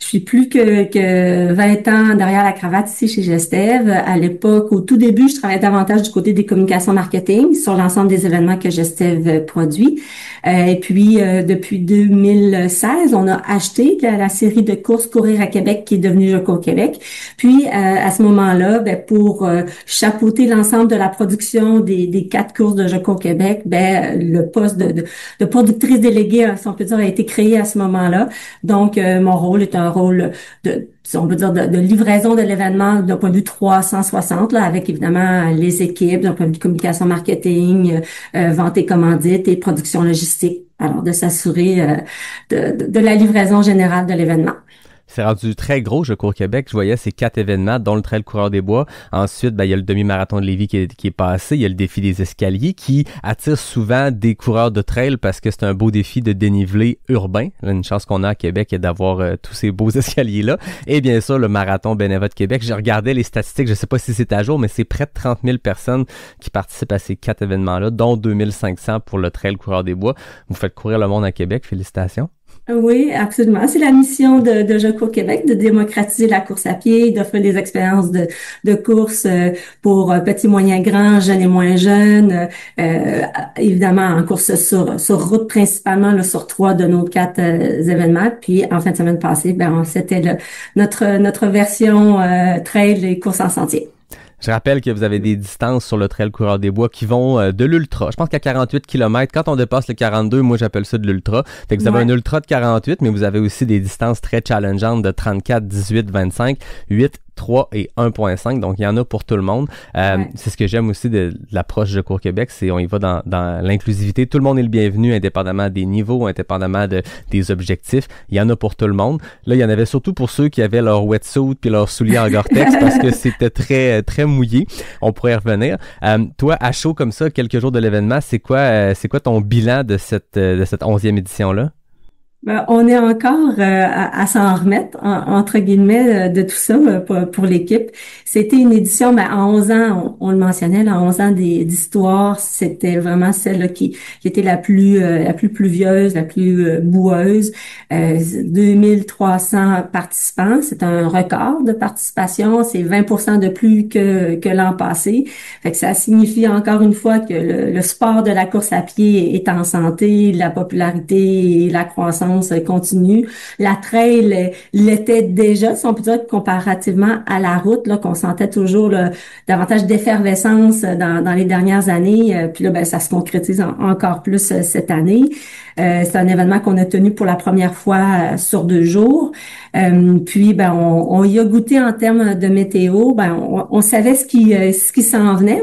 Je suis plus que 20 ans derrière la cravate ici chez Gestev. À l'époque, au tout début, je travaillais davantage du côté des communications marketing sur l'ensemble des événements que Gestev produit. Et puis, depuis 2016, on a acheté la série de courses Courir à Québec qui est devenue Je cours Québec. Puis, à ce moment-là, pour chapeauter l'ensemble de la production des 4 courses de Je cours Québec, le poste de productrice déléguée, si on peut dire, a été créé à ce moment-là. Donc, mon rôle est un rôle on peut dire de livraison de l'événement d'un point de vue 360, là, avec évidemment les équipes, d'un point de vue communication marketing, vente et commandite et production logistique. Alors, de s'assurer de la livraison générale de l'événement. C'est rendu très gros, Je cours Québec. Je voyais ces 4 événements, dont le Trail Coureur des Bois. Ensuite, il y a le demi-marathon de Lévis qui est passé. Il y a le défi des escaliers qui attire souvent des coureurs de trail parce que c'est un beau défi de dénivelé urbain. Là, une chance qu'on a à Québec est d'avoir tous ces beaux escaliers-là. Et bien sûr, le marathon Beneva de Québec. J'ai regardé les statistiques, je sais pas si c'est à jour, mais c'est près de 30 000 personnes qui participent à ces 4 événements-là, dont 2500 pour le Trail Coureur des Bois. Vous faites courir le monde à Québec. Félicitations. Oui, absolument. C'est la mission de Je cours Québec, de démocratiser la course à pied, d'offrir des expériences de course pour petits, moyens, grands, jeunes et moins jeunes. Évidemment, en course sur route principalement, là, sur 3 de nos 4 événements. Puis en fin de semaine passée, c'était notre version trail et course en sentier. Je rappelle que vous avez des distances sur le Trail Coureur des Bois qui vont de l'ultra. Je pense qu'à 48 km, quand on dépasse le 42, moi j'appelle ça de l'ultra. Fait que vous avez un ultra de 48, mais vous avez aussi des distances très challengeantes de 34, 18, 25, 8, 3 et 1.5, donc il y en a pour tout le monde. C'est ce que j'aime aussi de l'approche de Cours Québec, c'est on y va dans l'inclusivité. Tout le monde est le bienvenu, indépendamment des niveaux, indépendamment des objectifs. Il y en a pour tout le monde. Là, il y en avait surtout pour ceux qui avaient leur wetsuit puis leurs souliers en Gore-Tex parce que c'était très très mouillé. On pourrait y revenir. Toi, à chaud comme ça, quelques jours de l'événement, c'est quoi ton bilan de cette 11e édition-là? On est encore à s'en remettre, entre guillemets, de tout ça pour l'équipe. C'était une édition, en 11 ans, on le mentionnait, là, 11 ans d'histoire, c'était vraiment celle là, qui était la plus pluvieuse, la plus boueuse. 2300 participants, c'est un record de participation, c'est 20% de plus que l'an passé. Fait que ça signifie encore une fois que le sport de la course à pied est en santé, la popularité et la croissance continue. La trail l'était déjà, si on peut dire, comparativement à la route, là, qu'on sentait toujours là, davantage d'effervescence dans les dernières années. Puis là, ça se concrétise encore plus cette année. C'est un événement qu'on a tenu pour la première fois sur 2 jours. Puis, on y a goûté en termes de météo. On savait ce qui s'en venait.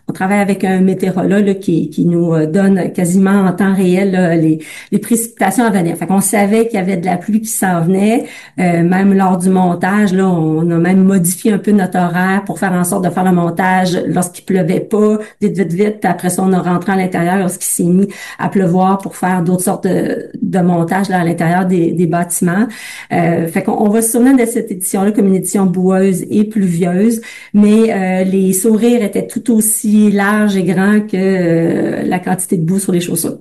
On travaille avec un météorologue là, qui nous donne quasiment en temps réel là, les précipitations à venir. Fait qu'on savait qu'il y avait de la pluie qui s'en venait. Même lors du montage, là, on a même modifié un peu notre horaire pour faire en sorte de faire le montage lorsqu'il pleuvait pas, vite. Puis après ça, on a rentré à l'intérieur lorsqu'il s'est mis à pleuvoir pour faire d'autres sortes de montage là, à l'intérieur des bâtiments. Fait qu'on va se souvenir de cette édition-là comme une édition boueuse et pluvieuse, mais les sourires étaient tout aussi larges et grands que la quantité de boue sur les chaussures.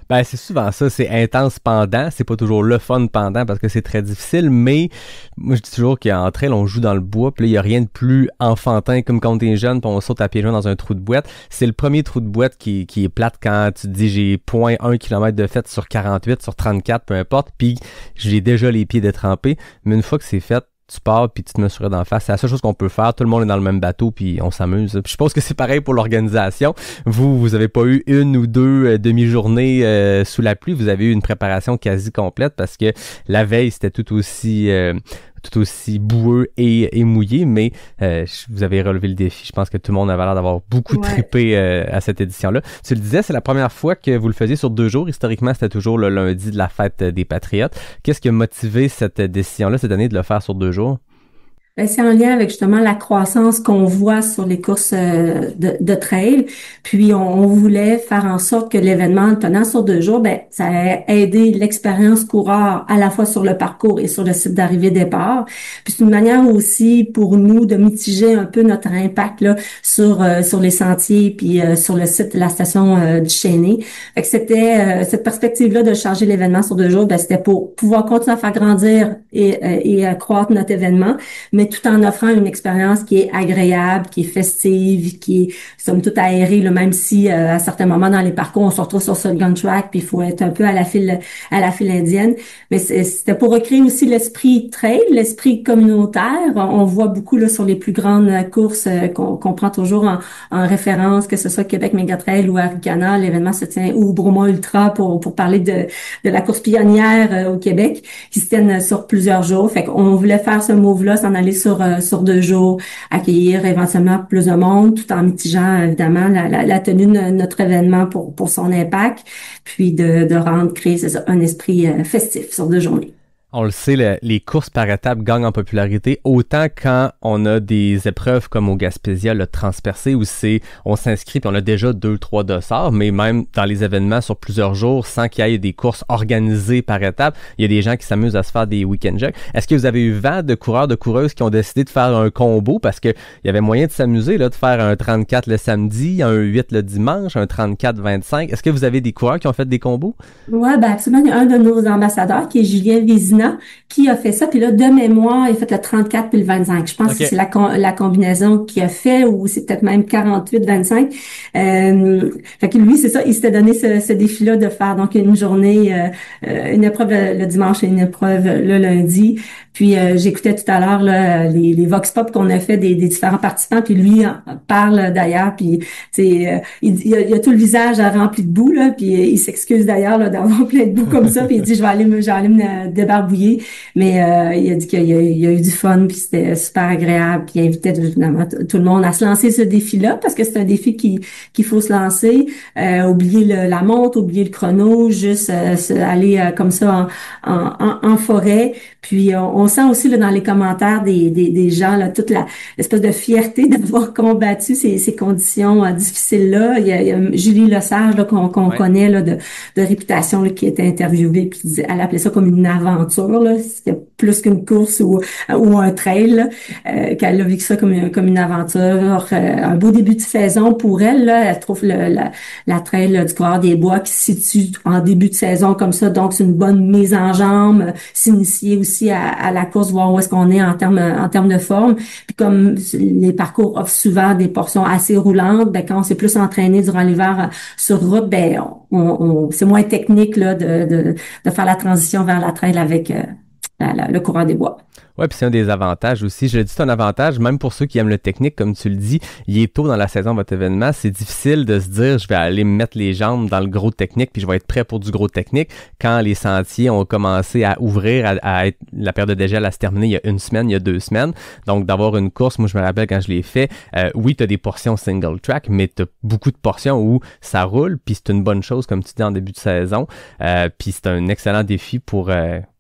C'est souvent ça, c'est intense pendant, c'est pas toujours le fun pendant parce que c'est très difficile, mais moi je dis toujours qu'en trail on joue dans le bois, puis là il y a rien de plus enfantin comme quand t'es jeune puis on saute à pieds joints dans un trou de boîte. C'est le premier trou de boîte qui est plate quand tu te dis j'ai 0.1 km de fait sur 48, sur 34, peu importe, puis j'ai déjà les pieds détrempés, mais une fois que c'est fait, tu pars puis tu te mets sur d'en face. C'est la seule chose qu'on peut faire. Tout le monde est dans le même bateau puis on s'amuse. Puis je pense que c'est pareil pour l'organisation. Vous avez pas eu 1 ou 2 demi-journées sous la pluie. Vous avez eu une préparation quasi complète parce que la veille, c'était tout aussi boueux et mouillé, mais vous avez relevé le défi. Je pense que tout le monde avait l'air d'avoir beaucoup trippé à cette édition-là. Tu le disais, c'est la première fois que vous le faisiez sur 2 jours. Historiquement, c'était toujours le lundi de la fête des Patriotes. Qu'est-ce qui a motivé cette décision-là cette année de le faire sur 2 jours? Ben, c'est en lien avec justement la croissance qu'on voit sur les courses de trail. Puis on voulait faire en sorte que l'événement tenant sur 2 jours, ben ça a aidé l'expérience coureur à la fois sur le parcours et sur le site d'arrivée-départ. Puis c'est une manière aussi pour nous de mitiger un peu notre impact là sur les sentiers puis sur le site de la station du Chesnay. Fait que c'était cette perspective-là de charger l'événement sur 2 jours, ben c'était pour pouvoir continuer à faire grandir et croître notre événement, mais tout en offrant une expérience qui est agréable, qui est festive, qui est somme toute aérée, là, même si à certains moments dans les parcours, on se retrouve sur Shotgun Track, puis il faut être un peu à la file indienne. Mais c'était pour recréer aussi l'esprit trail, l'esprit communautaire. On voit beaucoup là sur les plus grandes courses qu'on prend toujours en référence, que ce soit Québec Méga Trail ou Arikana, l'événement se tient, ou Bromont Ultra pour parler de la course pionnière au Québec, qui se tiennent sur plusieurs jours. Fait qu'on voulait faire ce move-là, s'en aller sur 2 jours, accueillir éventuellement plus de monde, tout en mitigeant évidemment la tenue de notre événement pour son impact, puis de créer c'est ça, un esprit festif sur 2 journées. On le sait, les courses par étapes gagnent en popularité, autant quand on a des épreuves comme au Gaspésia, le transpercé, où on s'inscrit puis on a déjà 2-3 dossards, mais même dans les événements sur plusieurs jours, sans qu'il y ait des courses organisées par étapes, il y a des gens qui s'amusent à se faire des week-end jacks. Est-ce que vous avez eu vent de coureurs, de coureuses qui ont décidé de faire un combo, parce que il y avait moyen de s'amuser, là, de faire un 34 le samedi, un 8 le dimanche, un 34-25. Est-ce que vous avez des coureurs qui ont fait des combos? Ouais, ben absolument. Il y a un de nos ambassadeurs qui est Julien Vézina, qui a fait ça, puis là, de mémoire, il a fait le 34 puis le 25. Je pense que c'est la combinaison qu'il a fait, ou c'est peut-être même 48-25. Fait que lui, c'est ça, il s'était donné ce défi-là de faire donc une journée, une épreuve le dimanche et une épreuve le lundi. Puis j'écoutais tout à l'heure là, les vox pop qu'on a fait des différents participants, puis lui parle d'ailleurs, puis il a tout le visage rempli de boue, là, puis il s'excuse d'ailleurs là, d'avoir plein de boue comme ça, puis il dit je vais aller me débarbouiller, mais il a dit qu'il y a eu du fun, puis c'était super agréable, puis il invitait évidemment tout le monde à se lancer ce défi-là, parce que c'est un défi qu'il faut se lancer, oublier la montre, oublier le chrono, juste aller comme ça en forêt. Puis on sent aussi là, dans les commentaires des gens là, toute l'espèce de fierté d'avoir combattu ces conditions difficiles-là. Il y a Julie Lesage là, qu'on connaît là, de réputation là, qui était interviewée, puis elle appelait ça comme une aventure. Là. C'était plus qu'une course ou un trail. Là, qu'elle a vécu ça comme une aventure. Un beau début de saison pour elle. Là. Elle trouve la trail là, du Coureur des Bois qui se situe en début de saison comme ça. Donc, c'est une bonne mise en jambe, s'initier aussi à la course, voir où est-ce qu'on est en termes de forme. Puis comme les parcours offrent souvent des portions assez roulantes, ben quand on s'est plus entraîné durant l'hiver sur route, ben on c'est moins technique là de faire la transition vers la trail avec le Coureur des Bois. Ouais, puis c'est un des avantages aussi. Je le dis, c'est un avantage, même pour ceux qui aiment le technique, comme tu le dis. Il est tôt dans la saison de votre événement. C'est difficile de se dire, je vais aller me mettre les jambes dans le gros technique, puis je vais être prêt pour du gros technique. Quand les sentiers ont commencé à ouvrir, à être, la période de dégel à se terminer il y a 1 semaine, il y a 2 semaines. Donc, d'avoir une course, moi, je me rappelle quand je l'ai fait, oui, t'as des portions single track, mais t'as beaucoup de portions où ça roule, puis c'est une bonne chose, comme tu dis, en début de saison. Puis c'est un excellent défi pour,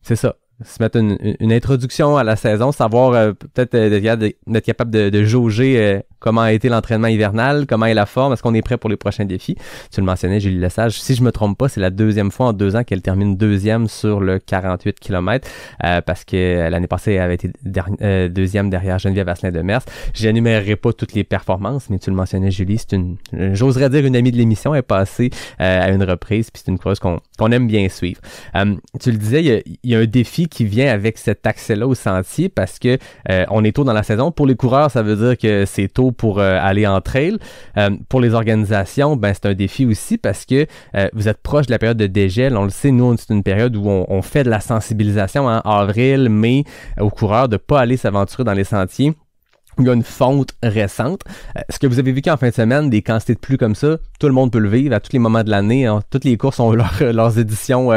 c'est ça, se mettre une introduction à la saison, savoir peut-être d'être capable de jauger comment a été l'entraînement hivernal, comment est la forme, est-ce qu'on est prêt pour les prochains défis. Tu le mentionnais, Julie Lesage, si je me trompe pas, c'est la 2e fois en 2 ans qu'elle termine 2e sur le 48 km, parce que l'année passée, elle avait été 2e derrière Geneviève Asselin-Demers. J'énumérerai pas toutes les performances, mais tu le mentionnais, Julie, c'est j'oserais dire une amie de l'émission, elle est passée à une reprise, puis c'est une coureuse qu'on aime bien suivre. Tu le disais, il y a un défi qui vient avec cet accès-là au sentier, parce que on est tôt dans la saison. Pour les coureurs, ça veut dire que c'est tôt pour aller en trail. Pour les organisations, ben c'est un défi aussi, parce que vous êtes proche de la période de dégel. On le sait, nous, c'est une période où on fait de la sensibilisation en avril, mai, aux coureurs de pas aller s'aventurer dans les sentiers il y a une fonte récente. Est-ce que vous avez vu qu'en fin de semaine, des quantités de pluie comme ça, tout le monde peut le vivre à tous les moments de l'année. Hein, toutes les courses ont leurs éditions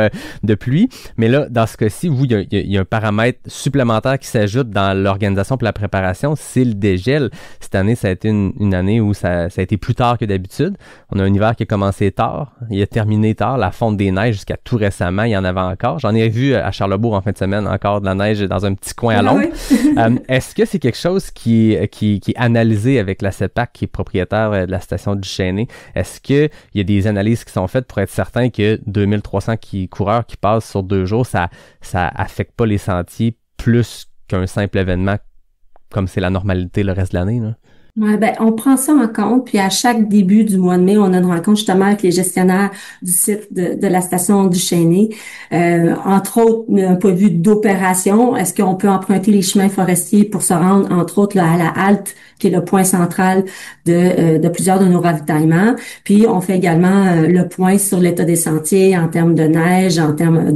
de pluie. Mais là, dans ce cas-ci, il y a un paramètre supplémentaire qui s'ajoute dans l'organisation pour la préparation, c'est le dégel. Cette année, ça a été une année où ça a été plus tard que d'habitude. On a un hiver qui a commencé tard, il a terminé tard. La fonte des neiges, jusqu'à tout récemment, il y en avait encore. J'en ai vu à Charlesbourg en fin de semaine encore de la neige dans un petit coin à l'ombre. Est-ce que c'est quelque chose qui est analysé avec la CEPAC, qui est propriétaire de la station du Chesnay? Est-ce qu'il y a des analyses qui sont faites pour être certain que 2300 coureurs qui passent sur 2 jours, ça affecte pas les sentiers plus qu'un simple événement comme c'est la normalité le reste de l'année, là? Ouais, on prend ça en compte, puis à chaque début du mois de mai, on a une rencontre justement avec les gestionnaires du site de la station du Chesnay. Entre autres, d'un point de vue d'opération, est-ce qu'on peut emprunter les chemins forestiers pour se rendre, entre autres, là, à la halte, qui est le point central de plusieurs de nos ravitaillements. Puis, on fait également le point sur l'état des sentiers en termes de neige, en termes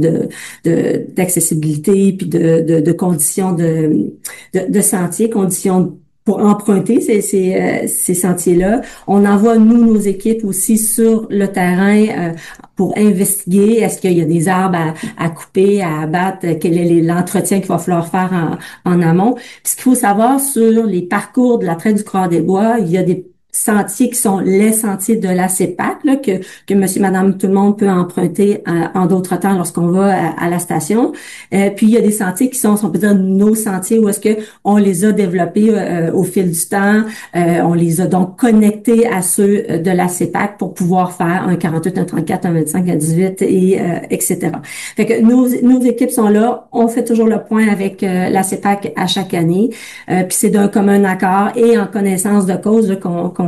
d'accessibilité, puis de conditions de sentiers, conditions pour emprunter ces sentiers-là. On envoie, nous, nos équipes aussi sur le terrain pour investiguer. Est-ce qu'il y a des arbres à couper, à abattre? Quel est l'entretien qu'il va falloir faire en amont? Puis ce qu'il faut savoir sur les parcours de la traite du Coureur des Bois, il y a des sentiers qui sont les sentiers de la CEPAC, là, que monsieur, madame, tout le monde peut emprunter en d'autres temps lorsqu'on va à la station. Puis il y a des sentiers qui sont, on peut dire, nos sentiers où est-ce que on les a développés au fil du temps. On les a donc connectés à ceux de la CEPAC pour pouvoir faire un 48, un 34, un 25, un 18 et etc. Fait que nos équipes sont là. On fait toujours le point avec la CEPAC à chaque année. Puis c'est d'un commun accord et en connaissance de cause là, qu'on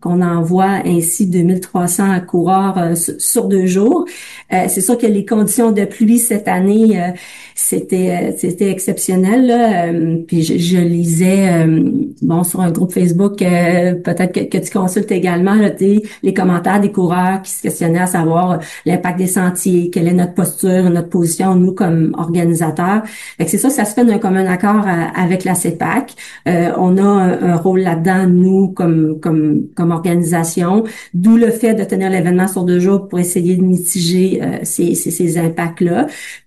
envoie ainsi 2300 coureurs sur 2 jours. C'est sûr que les conditions de pluie cette année, c'était exceptionnel. Là. Puis je lisais sur un groupe Facebook, peut-être que tu consultes également là, les commentaires des coureurs qui se questionnaient à savoir l'impact des sentiers, quelle est notre posture, notre position, nous comme organisateurs. Fait que c'est ça se fait d'un commun accord avec la CEPAC. On a un rôle là-dedans, nous, comme organisation, d'où le fait de tenir l'événement sur 2 jours pour essayer de mitiger ces impacts-là.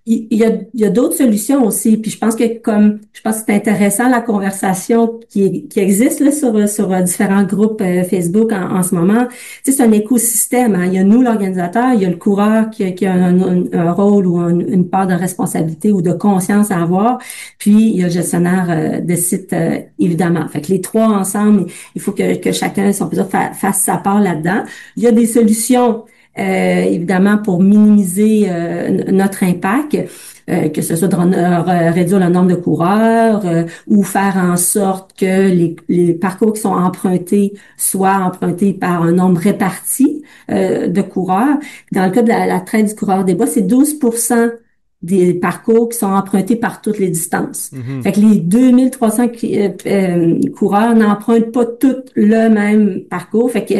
Il y a d'autres solutions aussi, puis je pense que c'est intéressant la conversation qui existe là sur différents groupes Facebook en ce moment. Tu sais, c'est un écosystème. Hein. Il y a nous l'organisateur, il y a le coureur qui a un rôle ou une part de responsabilité ou de conscience à avoir, puis il y a le gestionnaire de site évidemment. Fait que les trois ensemble, il faut que chacun, si on peut dire, fasse sa part là-dedans. Il y a des solutions évidemment pour minimiser notre impact, que ce soit de réduire le nombre de coureurs ou faire en sorte que les parcours qui sont empruntés soient empruntés par un nombre réparti de coureurs. Dans le cas de la traite du Coureur des Bois, c'est 12% des parcours qui sont empruntés par toutes les distances. Mm-hmm. Fait que les 2300 coureurs n'empruntent pas tous le même parcours. Fait que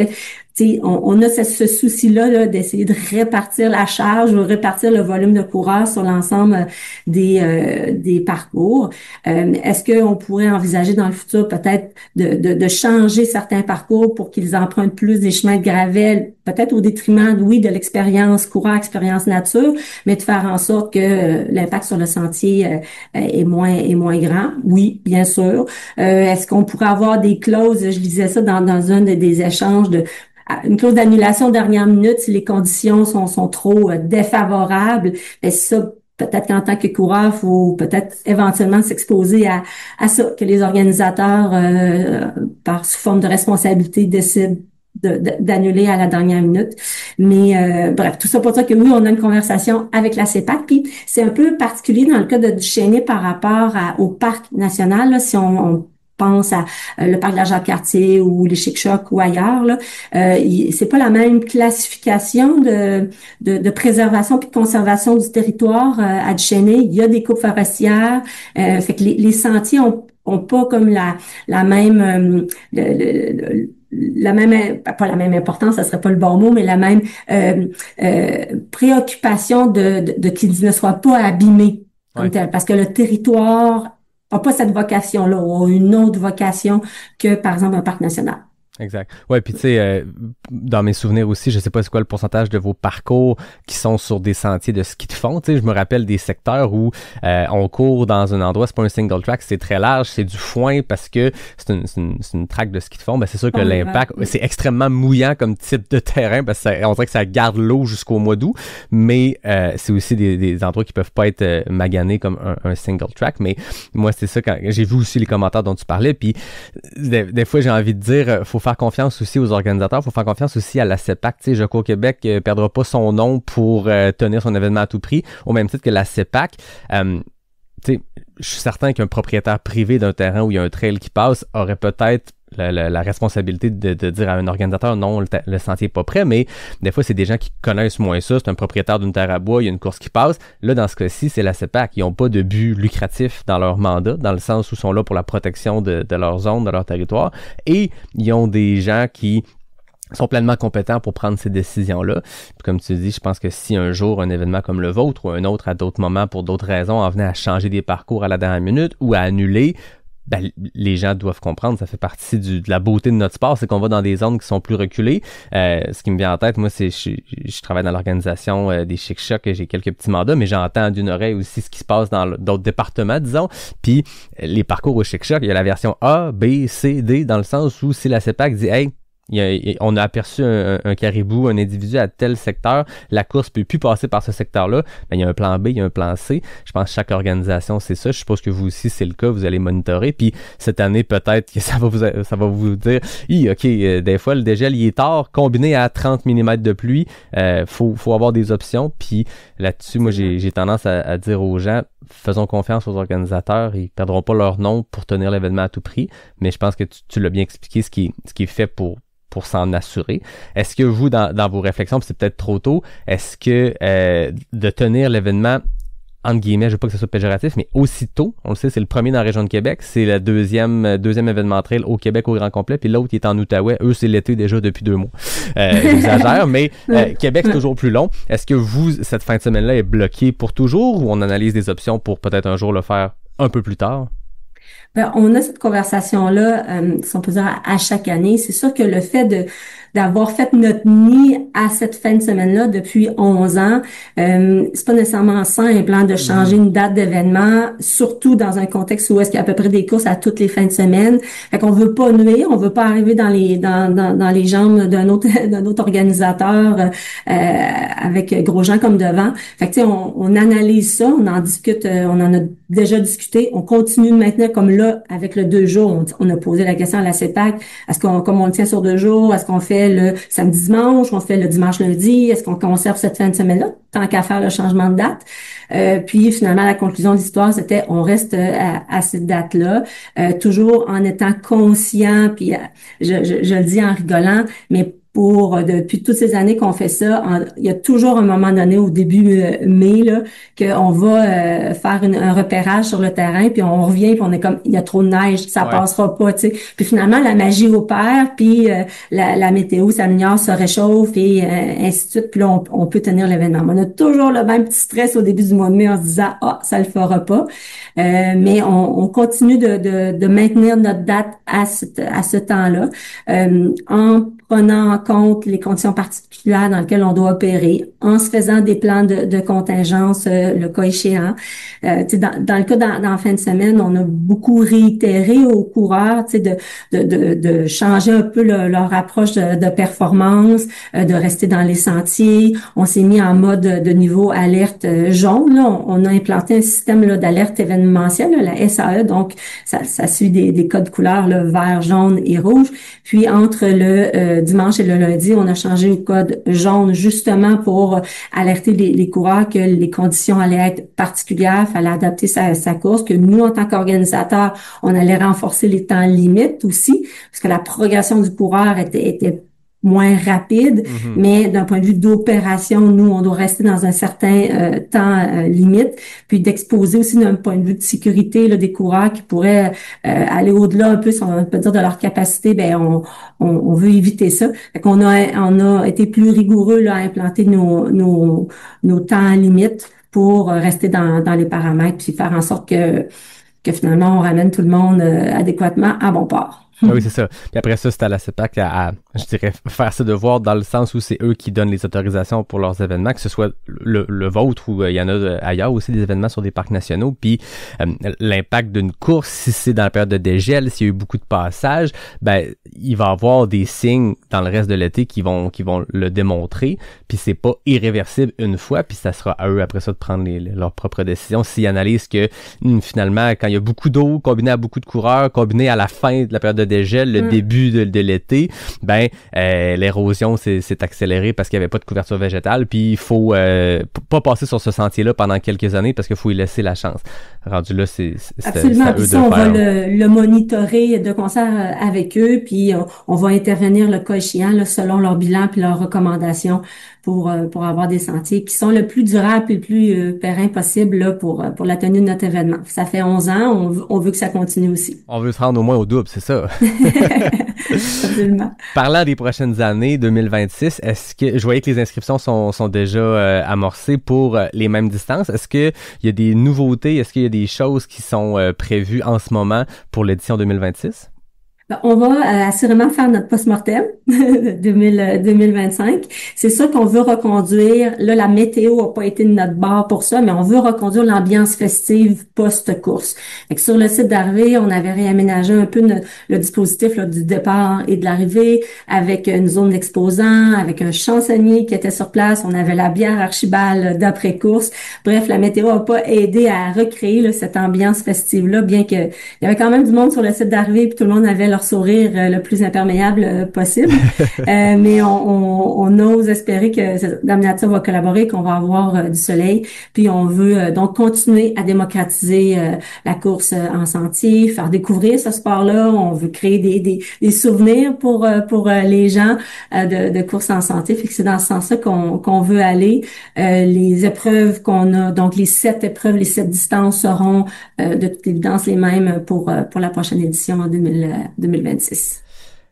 on a ce souci-là d'essayer de répartir la charge ou répartir le volume de coureurs sur l'ensemble des parcours. Est-ce qu'on pourrait envisager dans le futur peut-être de changer certains parcours pour qu'ils empruntent plus des chemins de gravel, peut-être au détriment, oui, de l'expérience coureur, expérience nature, mais de faire en sorte que l'impact sur le sentier est moins grand? Oui, bien sûr. Est-ce qu'on pourrait avoir des clauses, je disais ça dans un des échanges, une clause d'annulation dernière minute si les conditions sont trop défavorables? Et ça, peut-être qu'en tant que coureur, faut peut-être éventuellement s'exposer à ça, que les organisateurs, sous forme de responsabilité, décident d'annuler à la dernière minute. Mais bref, tout ça pour dire que oui, on a une conversation avec la CEPAC. Puis c'est un peu particulier dans le cas du Chesnay par rapport au parc national. Là, si on pense à le parc de la Jacques-Cartier ou les Chic-Chocs ou ailleurs, là, c'est pas la même classification de préservation puis de conservation du territoire à du Chesnay. Il y a des coupes forestières, fait que les sentiers ont pas comme la même pas la même importance, ça serait pas le bon mot, mais la même préoccupation de qu'ils ne soient pas abîmés comme tel, parce que le territoire n'ont pas cette vocation-là, ou ont une autre vocation que, par exemple, un parc national. Exact. Ouais, puis tu sais, dans mes souvenirs aussi, je sais pas c'est quoi le pourcentage de vos parcours qui sont sur des sentiers de ski de fond. Tu sais, je me rappelle des secteurs où on court dans un endroit, c'est pas un single track, c'est très large, c'est du foin parce que c'est une track de ski de fond. Ben c'est sûr que l'impact, c'est extrêmement mouillant comme type de terrain parce que on dirait que ça garde l'eau jusqu'au mois d'août, mais c'est aussi des endroits qui peuvent pas être maganés comme un single track. Mais moi, c'est ça quand j'ai vu aussi les commentaires dont tu parlais, puis des fois j'ai envie de dire, faut faire confiance aussi aux organisateurs, faut faire confiance aussi à la CEPAC. Tu sais, Je cours Québec perdra pas son nom pour tenir son événement à tout prix, au même titre que la CEPAC. Tu sais, je suis certain qu'un propriétaire privé d'un terrain où il y a un trail qui passe aurait peut-être la responsabilité de dire à un organisateur non, le sentier est pas prêt, mais des fois c'est des gens qui connaissent moins ça, c'est un propriétaire d'une terre à bois, il y a une course qui passe. Là, dans ce cas-ci, c'est la CEPAC. Ils n'ont pas de but lucratif dans leur mandat, dans le sens où ils sont là pour la protection de leur zone, de leur territoire, et ils ont des gens qui sont pleinement compétents pour prendre ces décisions-là. Puis comme tu dis, je pense que si un jour un événement comme le vôtre ou un autre à d'autres moments pour d'autres raisons en venait à changer des parcours à la dernière minute ou à annuler, ben, les gens doivent comprendre, ça fait partie de la beauté de notre sport, c'est qu'on va dans des zones qui sont plus reculées. Ce qui me vient en tête, moi, c'est je travaille dans l'organisation des Chic Chocs et j'ai quelques petits mandats, mais j'entends d'une oreille aussi ce qui se passe dans d'autres départements, disons. Puis les parcours au Chic Choc, il y a la version A, B, C, D, dans le sens où si la CEPAC dit « Hey, on a aperçu un caribou, un individu à tel secteur, la course peut plus passer par ce secteur-là. » Ben, il y a un plan B, il y a un plan C. Je pense que chaque organisation, c'est ça. Je suppose que vous aussi, c'est le cas. Vous allez monitorer. Puis cette année, peut-être que ça va vous dire, OK, des fois, le dégel, il est tard. Combiné à 30 mm de pluie, faut avoir des options. Puis là-dessus, moi, j'ai tendance à dire aux gens, faisons confiance aux organisateurs. Ils perdront pas leur nom pour tenir l'événement à tout prix. Mais je pense que tu l'as bien expliqué, ce qui est fait pour s'en assurer. Est-ce que vous, dans vos réflexions, puis c'est peut-être trop tôt, est-ce que de tenir l'événement, entre guillemets, je veux pas que ce soit péjoratif, mais aussitôt, on le sait, c'est le premier dans la région de Québec, c'est le deuxième événement trail au Québec au grand complet, puis l'autre, il est en Outaouais. Eux, c'est l'été déjà depuis 2 mois. J'exagère, mais Québec, c'est toujours plus long. Est-ce que vous, cette fin de semaine-là est bloquée pour toujours ou on analyse des options pour peut-être un jour le faire un peu plus tard? Ben, on a cette conversation-là, si on peut dire, à chaque année. C'est sûr que le fait d'avoir fait notre nid à cette fin de semaine-là depuis 11 ans, c'est pas nécessairement simple de changer une date d'événement, surtout dans un contexte où est-ce qu'il y a à peu près des courses à toutes les fins de semaine. Fait qu'on veut pas nuire, on veut pas arriver dans les jambes d'un autre organisateur avec Grosjean comme devant. Fait que tu sais, on analyse ça, on en discute, on en a déjà discuté, on continue de maintenir comme là avec le 2 jours. On a posé la question à la CEPAC, est-ce qu'on, comme on le tient sur 2 jours, est-ce qu'on fait le samedi-dimanche, on fait le dimanche-lundi, est-ce qu'on conserve cette fin de semaine-là, tant qu'à faire le changement de date? Puis finalement, la conclusion de l'histoire, c'était on reste à cette date-là, toujours en étant conscient, puis je le dis en rigolant, mais depuis toutes ces années qu'on fait ça, il y a toujours un moment donné au début mai là qu'on va faire un repérage sur le terrain, puis on revient, puis on est comme il y a trop de neige, ça passera pas, tu sais. Puis finalement la magie opère, puis la météo s'améliore, se réchauffe et ainsi de suite, puis là on peut tenir l'événement. On a toujours le même petit stress au début du mois de mai en se disant ça le fera pas, mais on continue de maintenir notre date à ce temps-là en prenant en compte les conditions particulières dans lesquelles on doit opérer, en se faisant des plans de contingence, le cas échéant. Dans le cas dans la fin de semaine, on a beaucoup réitéré aux coureurs de changer un peu leur approche de performance, de rester dans les sentiers. On s'est mis en mode de niveau alerte jaune. Là. On a implanté un système d'alerte événementielle, la SAE, donc ça suit des codes couleurs vert, jaune et rouge. Puis entre le dimanche et le lundi, on a changé au code jaune justement pour alerter les coureurs que les conditions allaient être particulières, fallait adapter sa course, que nous, en tant qu'organisateurs, on allait renforcer les temps limites aussi, parce que la progression du coureur était moins rapide, mais d'un point de vue d'opération, nous, on doit rester dans un certain temps limite, puis d'exposer aussi d'un point de vue de sécurité des coureurs qui pourraient aller au-delà un peu, si on peut dire, de leur capacité, on veut éviter ça. Fait qu'on a été plus rigoureux à implanter nos temps limites pour rester dans les paramètres, puis faire en sorte que que finalement on ramène tout le monde adéquatement à bon port. Oui, c'est ça. Puis après ça, c'est à la CEPAC je dirais, faire ses devoirs dans le sens où c'est eux qui donnent les autorisations pour leurs événements, que ce soit le vôtre ou il y en a ailleurs aussi des événements sur des parcs nationaux. Puis l'impact d'une course, si c'est dans la période de dégel, s'il y a eu beaucoup de passages, ben il va y avoir des signes dans le reste de l'été qui vont le démontrer. Puis c'est pas irréversible une fois, puis ça sera à eux après ça de prendre leurs propres décisions. S'ils analysent que finalement, quand il y a beaucoup d'eau, combiné à beaucoup de coureurs, combiné à la fin de la période de dégel, le début de l'été, ben l'érosion s'est accélérée parce qu'il n'y avait pas de couverture végétale, puis il faut pas passer sur ce sentier-là pendant quelques années parce qu'il faut y laisser la chance. Rendu là, c'est absolument. à eux ça, de on faire. va le monitorer de concert avec eux, puis on va intervenir le cas échéant là, selon leur bilan puis leurs recommandations pour avoir des sentiers qui sont le plus durables et le plus périn possible là, pour la tenue de notre événement. Ça fait 11 ans, on veut que ça continue aussi. On veut se rendre au moins au double, c'est ça. Absolument. Parlant des prochaines années, 2026, est-ce que je voyais que les inscriptions sont déjà amorcées pour les mêmes distances? Est-ce qu'il y a des nouveautés? Est-ce qu'il y a des choses qui sont prévues en ce moment pour l'édition 2026? On va assurément faire notre post-mortem 2025. C'est ça qu'on veut reconduire. Là, la météo n'a pas été de notre bord pour ça, mais on veut reconduire l'ambiance festive post-course. Fait que sur le site d'arrivée, on avait réaménagé un peu le dispositif là, du départ et de l'arrivée avec une zone d'exposants, avec un chansonnier qui était sur place. On avait la bière Archibald d'après-course. Bref, la météo n'a pas aidé à recréer là, cette ambiance festive-là, bien que il y avait quand même du monde sur le site d'arrivée puis tout le monde avait leur sourire le plus imperméable possible. Mais on ose espérer que Dame Nature va collaborer, qu'on va avoir du soleil. Puis on veut donc continuer à démocratiser la course en sentier, faire découvrir ce sport-là. On veut créer des souvenirs pour les gens de course en sentier. Fait que c'est dans ce sens-là qu'on veut aller. Les épreuves qu'on a, donc les 7 épreuves, les 7 distances seront de toute évidence les mêmes pour la prochaine édition en 2026.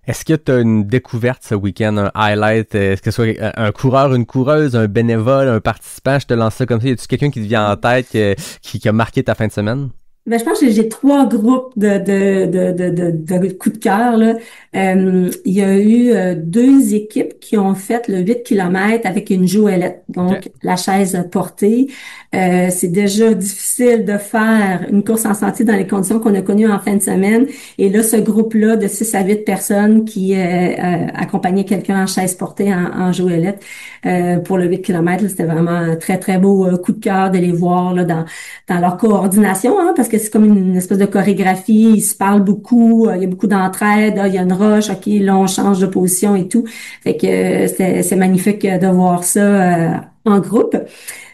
Est-ce que tu as une découverte ce week-end, un highlight? Est-ce que ce soit un coureur, une coureuse, un bénévole, un participant? Je te lance ça comme ça. Y a-tu quelqu'un qui te vient en tête qui a marqué ta fin de semaine? Ben, je pense que j'ai 3 groupes de coups de cœur, là. Il y a eu 2 équipes qui ont fait le 8 km avec une jouelette, donc la chaise portée. C'est déjà difficile de faire une course en sentier dans les conditions qu'on a connues en fin de semaine. Et là, ce groupe-là de 6 à 8 personnes qui accompagnaient quelqu'un en chaise portée, en jouelette, pour le 8 km, là, c'était vraiment un très, très beau coup de cœur de les voir là, dans leur coordination, hein, parce que c'est comme une espèce de chorégraphie, ils se parlent beaucoup, il y a beaucoup d'entraide, il y a une roche, ok, là on change de position et tout. Fait que c'est magnifique de voir ça en groupe.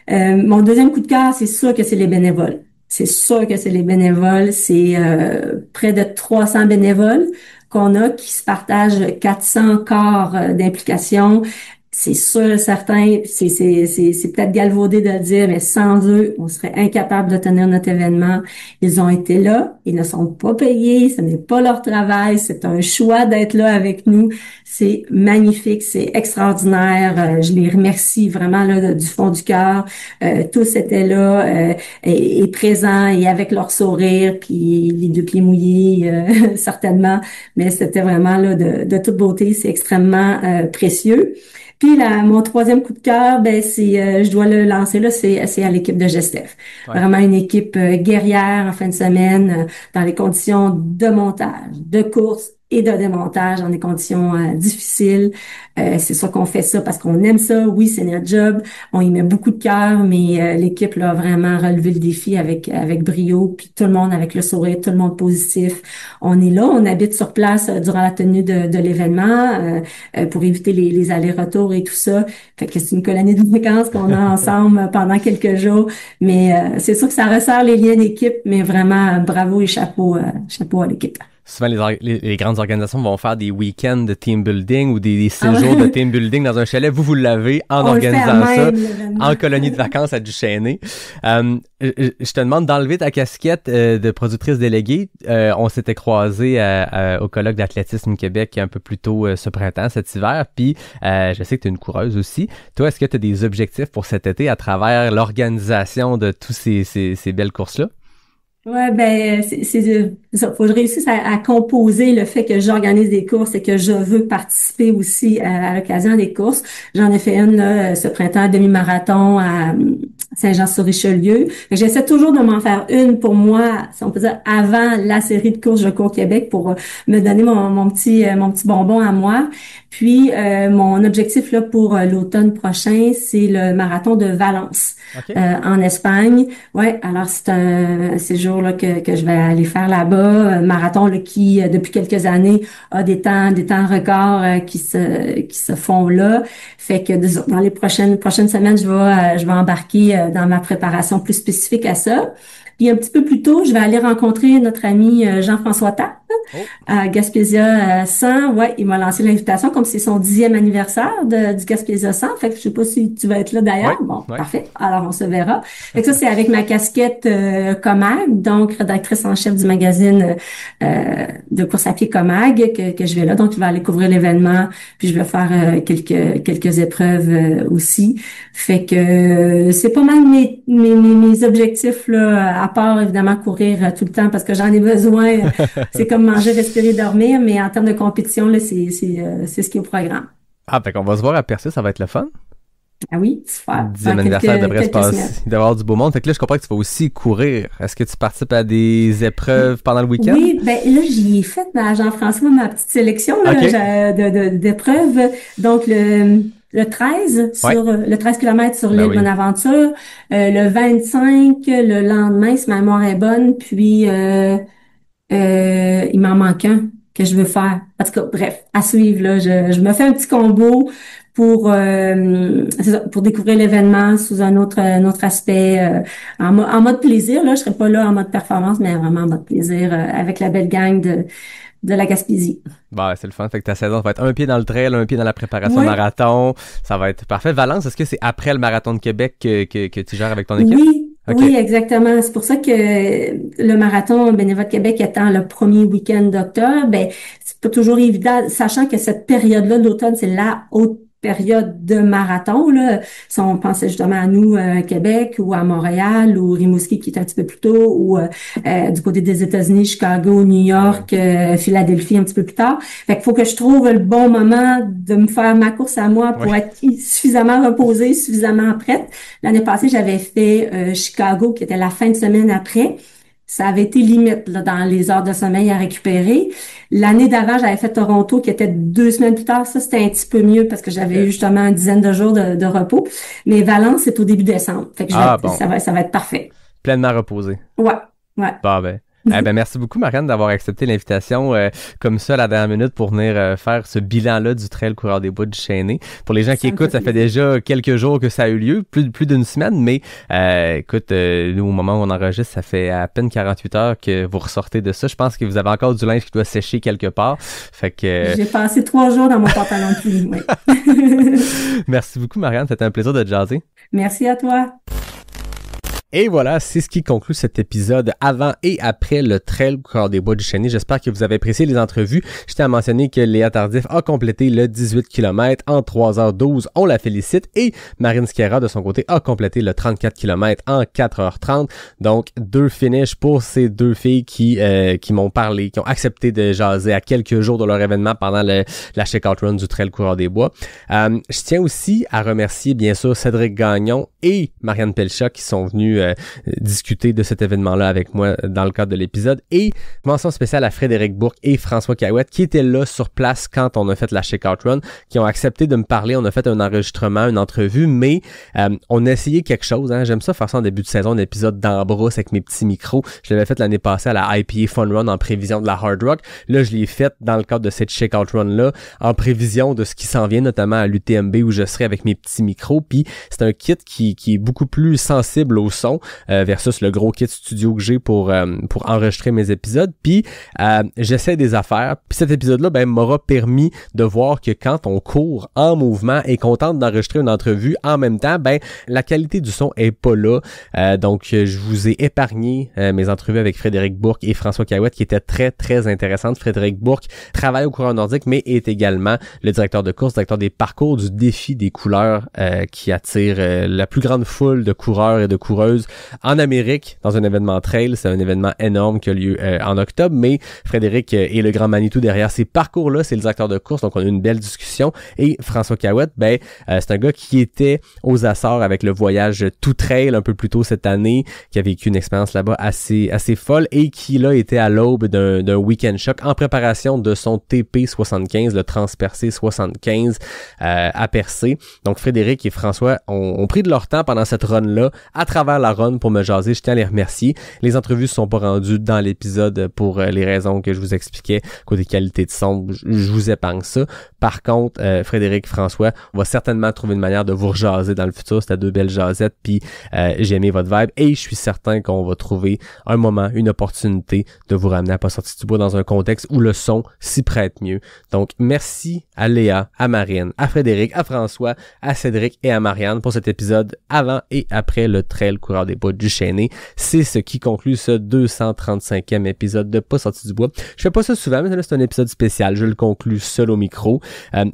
Mon deuxième coup de cœur, c'est sûr que c'est les bénévoles. C'est sûr que c'est les bénévoles. C'est près de 300 bénévoles qu'on a qui se partagent 400 corps d'implication. C'est sûr et certain, c'est peut-être galvaudé de le dire, mais sans eux, on serait incapable de tenir notre événement. Ils ont été là, ils ne sont pas payés, ce n'est pas leur travail, c'est un choix d'être là avec nous. C'est magnifique, c'est extraordinaire. Je les remercie vraiment là du fond du cœur. Tous étaient là et présents et avec leur sourire, puis les 2 pieds mouillés certainement, mais c'était vraiment là de toute beauté, c'est extrêmement précieux. Puis mon troisième coup de cœur, ben c'est, je dois le lancer là, c'est à l'équipe de Gestef. Ouais. Vraiment une équipe guerrière en fin de semaine, dans les conditions de montage, de course et de démontage dans des conditions difficiles. C'est sûr qu'on fait ça parce qu'on aime ça. Oui, c'est notre job. On y met beaucoup de cœur, mais l'équipe là, a vraiment relevé le défi avec brio. Puis tout le monde avec le sourire, tout le monde positif. On est là, on habite sur place durant la tenue de l'événement pour éviter les allers-retours et tout ça. Fait que c'est une colonie de vacances qu'on a ensemble pendant quelques jours. Mais c'est sûr que ça resserre les liens d'équipe, mais vraiment bravo et chapeau à l'équipe. Souvent, les grandes organisations vont faire des week-ends de team building ou des séjours de team building dans un chalet. Vous l'avez en organisant ça en colonie de vacances à Duchesnay. Je te demande d'enlever ta casquette de productrice déléguée. On s'était croisés au colloque d'athlétisme Québec un peu plus tôt ce printemps, cet hiver. Puis, je sais que tu es une coureuse aussi. Toi, est-ce que tu as des objectifs pour cet été à travers l'organisation de tous ces belles courses-là? Ouais, ben c'est ça. Faut que je réussisse à composer le fait que j'organise des courses et que je veux participer aussi à l'occasion des courses. J'en ai fait une là, ce printemps, demi-marathon à Saint-Jean-sur-Richelieu. J'essaie toujours de m'en faire une pour moi, si on peut dire, avant la série de courses Je cours Québec pour me donner mon petit bonbon à moi. Puis mon objectif là pour l'automne prochain, c'est le marathon de Valence. Okay. En Espagne. Ouais, alors c'est un séjour là que je vais aller faire là-bas, un marathon là, qui depuis quelques années a des temps records qui se font là. Fait que dans les prochaines semaines, je vais embarquer dans ma préparation plus spécifique à ça. Puis un petit peu plus tôt, je vais aller rencontrer notre ami Jean-François Tappe à Gaspésia 100. Ouais, il m'a lancé l'invitation comme c'est son 10e anniversaire du Gaspésia 100. Fait que je sais pas si tu vas être là d'ailleurs. Ouais, bon, parfait. Alors on se verra. Fait que ça c'est avec ma casquette Comag, donc rédactrice en chef du magazine de course à pied Comag que je vais là. Donc je vais aller couvrir l'événement, puis je vais faire quelques épreuves aussi. Fait que c'est pas mal mes objectifs là, à part évidemment courir tout le temps parce que j'en ai besoin. C'est comme manger, respirer, dormir, mais en termes de compétition là, c'est ce qui est au programme. Ah, fait qu'on va se voir à Percé, ça va être le fun. Ah oui, super. 10e anniversaire devrait se passer. Il doit y avoir du beau monde. Fait que là, je comprends que tu vas aussi courir. Est-ce que tu participes à des épreuves pendant le week-end? Oui, ben là, j'y ai fait, Jean-François, ma petite sélection là, okay. d'épreuves. Donc, le 13 sur le 13 km sur l'île Bonaventure, le 25 le lendemain, si ma mémoire est bonne, puis il m'en manque un que je veux faire. En tout cas, bref, à suivre là, je me fais un petit combo pour découvrir l'événement sous un autre aspect en mode plaisir là, je serai pas là en mode performance mais vraiment en mode plaisir avec la belle gang de la Gaspésie. Bah, c'est le fun. Fait que ta saison va être un pied dans le trail, un pied dans la préparation marathon. Ça va être parfait. Valence, est-ce que c'est après le marathon de Québec que tu gères avec ton équipe? Oui. Okay. Oui, exactement. C'est pour ça que le marathon Bénévole Québec étant le premier week-end d'octobre, ben c'est pas toujours évident, sachant que cette période-là d'automne, c'est la haute période de marathon là. Si on pensait justement à nous Québec ou à Montréal ou Rimouski qui est un petit peu plus tôt ou du côté des États-Unis, Chicago, New York, Philadelphie un petit peu plus tard. Fait qu'il faut que je trouve le bon moment de me faire ma course à moi pour être suffisamment reposée, suffisamment prête. L'année passée, j'avais fait Chicago qui était la fin de semaine après. Ça avait été limite là, dans les heures de sommeil à récupérer. L'année d'avant, j'avais fait Toronto qui était 2 semaines plus tard. Ça, c'était un petit peu mieux parce que j'avais eu justement une dizaine de jours de repos. Mais Valence, c'est au début décembre. Fait que ça va être parfait. Pleinement reposé. Ouais. Bah ben. Merci beaucoup, Marianne, d'avoir accepté l'invitation comme ça à la dernière minute pour venir faire ce bilan-là du Trail Coureur des Bois du Chêné. Pour les gens qui écoutent, ça fait déjà quelques jours que ça a eu lieu, plus d'une semaine, mais écoute, nous, au moment où on enregistre, ça fait à peine 48 heures que vous ressortez de ça. Je pense que vous avez encore du linge qui doit sécher quelque part. Fait que j'ai passé 3 jours dans mon pantalon de pluie, oui. Merci beaucoup, Marianne. C'était un plaisir de te jaser. Merci à toi. Et voilà, c'est ce qui conclut cet épisode avant et après le Trail Coureur des Bois du Chêné. J'espère que vous avez apprécié les entrevues. Je tiens à mentionner que Léa Tardif a complété le 18 km en 3h12. On la félicite. Et Marine Schiera, de son côté, a complété le 34 km en 4h30. Donc, 2 finishes pour ces 2 filles qui m'ont parlé, qui ont accepté de jaser à quelques jours de leur événement pendant la check-out run du Trail Coureur des Bois. Je tiens aussi à remercier, bien sûr, Cédric Gagnon et Marianne Pelcha qui sont venus discuter de cet événement-là avec moi dans le cadre de l'épisode. Et mention spéciale à Frédéric Bourque et François Cahuette qui étaient là sur place quand on a fait la check-out run, qui ont accepté de me parler. On a fait un enregistrement, une entrevue, mais on a essayé quelque chose. J'aime ça faire ça en début de saison, un épisode d'embrousse avec mes petits micros. Je l'avais fait l'année passée à la IPA Fun Run en prévision de la Hard Rock. Là, je l'ai fait dans le cadre de cette check-out run-là en prévision de ce qui s'en vient, notamment à l'UTMB où je serai avec mes petits micros. Puis c'est un kit qui est beaucoup plus sensible au son versus le gros kit studio que j'ai pour enregistrer mes épisodes. Puis j'essaie des affaires. Puis cet épisode-là m'aura permis de voir que quand on court en mouvement et qu'on tente d'enregistrer une entrevue en même temps, la qualité du son est pas là. Donc je vous ai épargné mes entrevues avec Frédéric Bourque et François Cahuette qui étaient très très intéressantes. Frédéric Bourque travaille au coureur nordique mais est également le directeur de course, directeur des parcours du défi des couleurs qui attire la plus grande foule de coureurs et de coureuses coureuses en Amérique dans un événement trail. C'est un événement énorme qui a lieu en octobre, mais Frédéric est le grand Manitou derrière ces parcours-là. C'est le directeur de course, donc on a eu une belle discussion. Et François Cahouette, c'est un gars qui était aux Açores avec le voyage tout trail un peu plus tôt cette année, qui a vécu une expérience là-bas assez folle et qui là était à l'aube d'un week-end choc en préparation de son TP75, le Transpercé 75 à Percé. Donc Frédéric et François ont pris de leur temps pendant cette run-là, à travers la run pour me jaser. Je tiens à les remercier. Les entrevues ne sont pas rendues dans l'épisode pour les raisons que je vous expliquais, côté qualité de son, je vous épargne ça. Par contre, Frédéric, François, on va certainement trouver une manière de vous rejaser dans le futur. C'était 2 belles jasettes, puis j'ai aimé votre vibe et je suis certain qu'on va trouver un moment, une opportunité de vous ramener à Pas sorti du bois dans un contexte où le son s'y prête mieux. Donc, merci à Léa, à Marine, à Frédéric, à François, à Cédric et à Marianne pour cet épisode avant et après le trail coureur des bois du Chêné. C'est ce qui conclut ce 235e épisode de Pas sorti du bois. Je fais pas ça souvent, mais là, c'est un épisode spécial. Je le conclus seul au micro.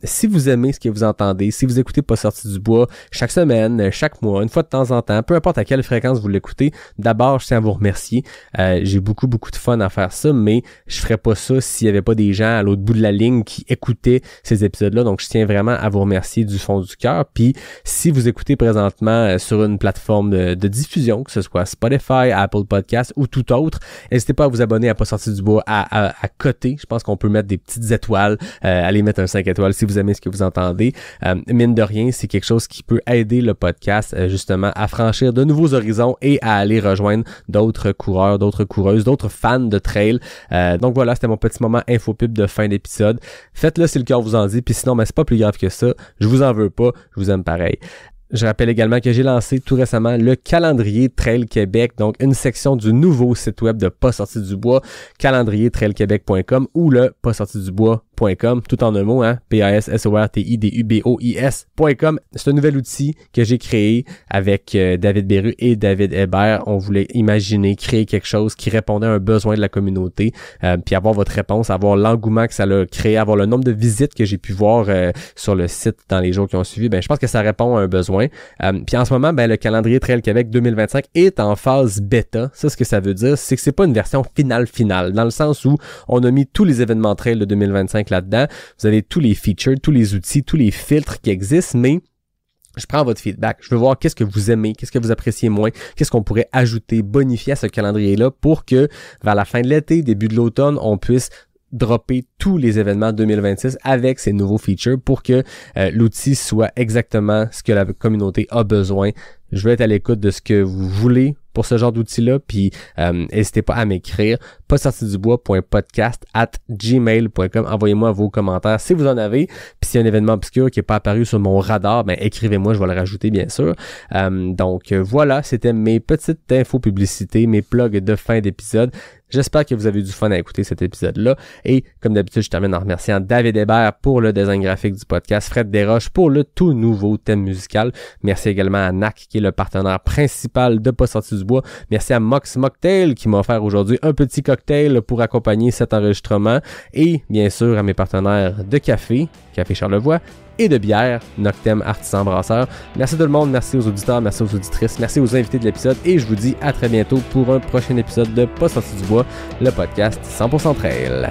Si vous aimez ce que vous entendez, si vous écoutez Pas sorti du bois chaque semaine, chaque mois, une fois de temps en temps, peu importe à quelle fréquence vous l'écoutez, d'abord, je tiens à vous remercier. J'ai beaucoup de fun à faire ça, mais je ferais pas ça s'il y avait pas des gens à l'autre bout de la ligne qui écoutaient ces épisodes-là. Donc, je tiens vraiment à vous remercier du fond du cœur. Puis, si vous écoutez présentement sur une plateforme de diffusion, que ce soit Spotify, Apple Podcasts ou tout autre, n'hésitez pas à vous abonner à Pas sorti du bois à côté. Je pense qu'on peut mettre des petites étoiles, aller mettre un 5 étoiles si vous aimez ce que vous entendez. Mine de rien, c'est quelque chose qui peut aider le podcast justement à franchir de nouveaux horizons et à aller rejoindre d'autres coureurs, d'autres coureuses, d'autres fans de trail. Donc voilà, c'était mon petit moment infopub de fin d'épisode. Faites-le si le cœur vous en dit, puis sinon, c'est pas plus grave que ça. Je vous en veux pas, je vous aime pareil. Je rappelle également que j'ai lancé tout récemment le calendrier Trail Québec, donc une section du nouveau site web de Pas sorti du bois, calendriertrailquebec.com ou le passortidubois.com, tout en un mot, passortidubois.com. C'est un nouvel outil que j'ai créé avec David Beru et David Hébert. On voulait imaginer, créer quelque chose qui répondait à un besoin de la communauté, puis avoir votre réponse, avoir l'engouement que ça a créé, avoir le nombre de visites que j'ai pu voir sur le site dans les jours qui ont suivi. Je pense que ça répond à un besoin. Puis en ce moment, le calendrier Trail Québec 2025 est en phase bêta. Ça, ce que ça veut dire, c'est que c'est pas une version finale, dans le sens où on a mis tous les événements trail de 2025 là-dedans. Vous avez tous les features, tous les outils, tous les filtres qui existent, mais je prends votre feedback. Je veux voir qu'est-ce que vous aimez, qu'est-ce que vous appréciez moins, qu'est-ce qu'on pourrait ajouter, bonifier à ce calendrier-là pour que vers la fin de l'été, début de l'automne, on puisse dropper tous les événements 2026 avec ces nouveaux features pour que l'outil soit exactement ce que la communauté a besoin. Je vais être à l'écoute de ce que vous voulez pour ce genre d'outil-là, puis n'hésitez pas à m'écrire passortidubois.podcast@gmail.com. Envoyez-moi vos commentaires si vous en avez, puis s'il y a un événement obscur qui n'est pas apparu sur mon radar, écrivez-moi, je vais le rajouter bien sûr. Donc voilà, c'était mes petites infos publicités, mes plugs de fin d'épisode. J'espère que vous avez eu du fun à écouter cet épisode-là. Et comme d'habitude, je termine en remerciant David Hébert pour le design graphique du podcast, Fred Desroches pour le tout nouveau thème musical. Merci également à NAC qui est le partenaire principal de Pas sorti du bois. Merci à Mox Mocktail qui m'a offert aujourd'hui un petit cocktail pour accompagner cet enregistrement. Et bien sûr à mes partenaires de café, Café Charlevoix, et de bière, Noctem Artisan Brasseur. Merci tout le monde, merci aux auditeurs, merci aux auditrices, merci aux invités de l'épisode et je vous dis à très bientôt pour un prochain épisode de Pas sorti du bois, le podcast 100% Trail.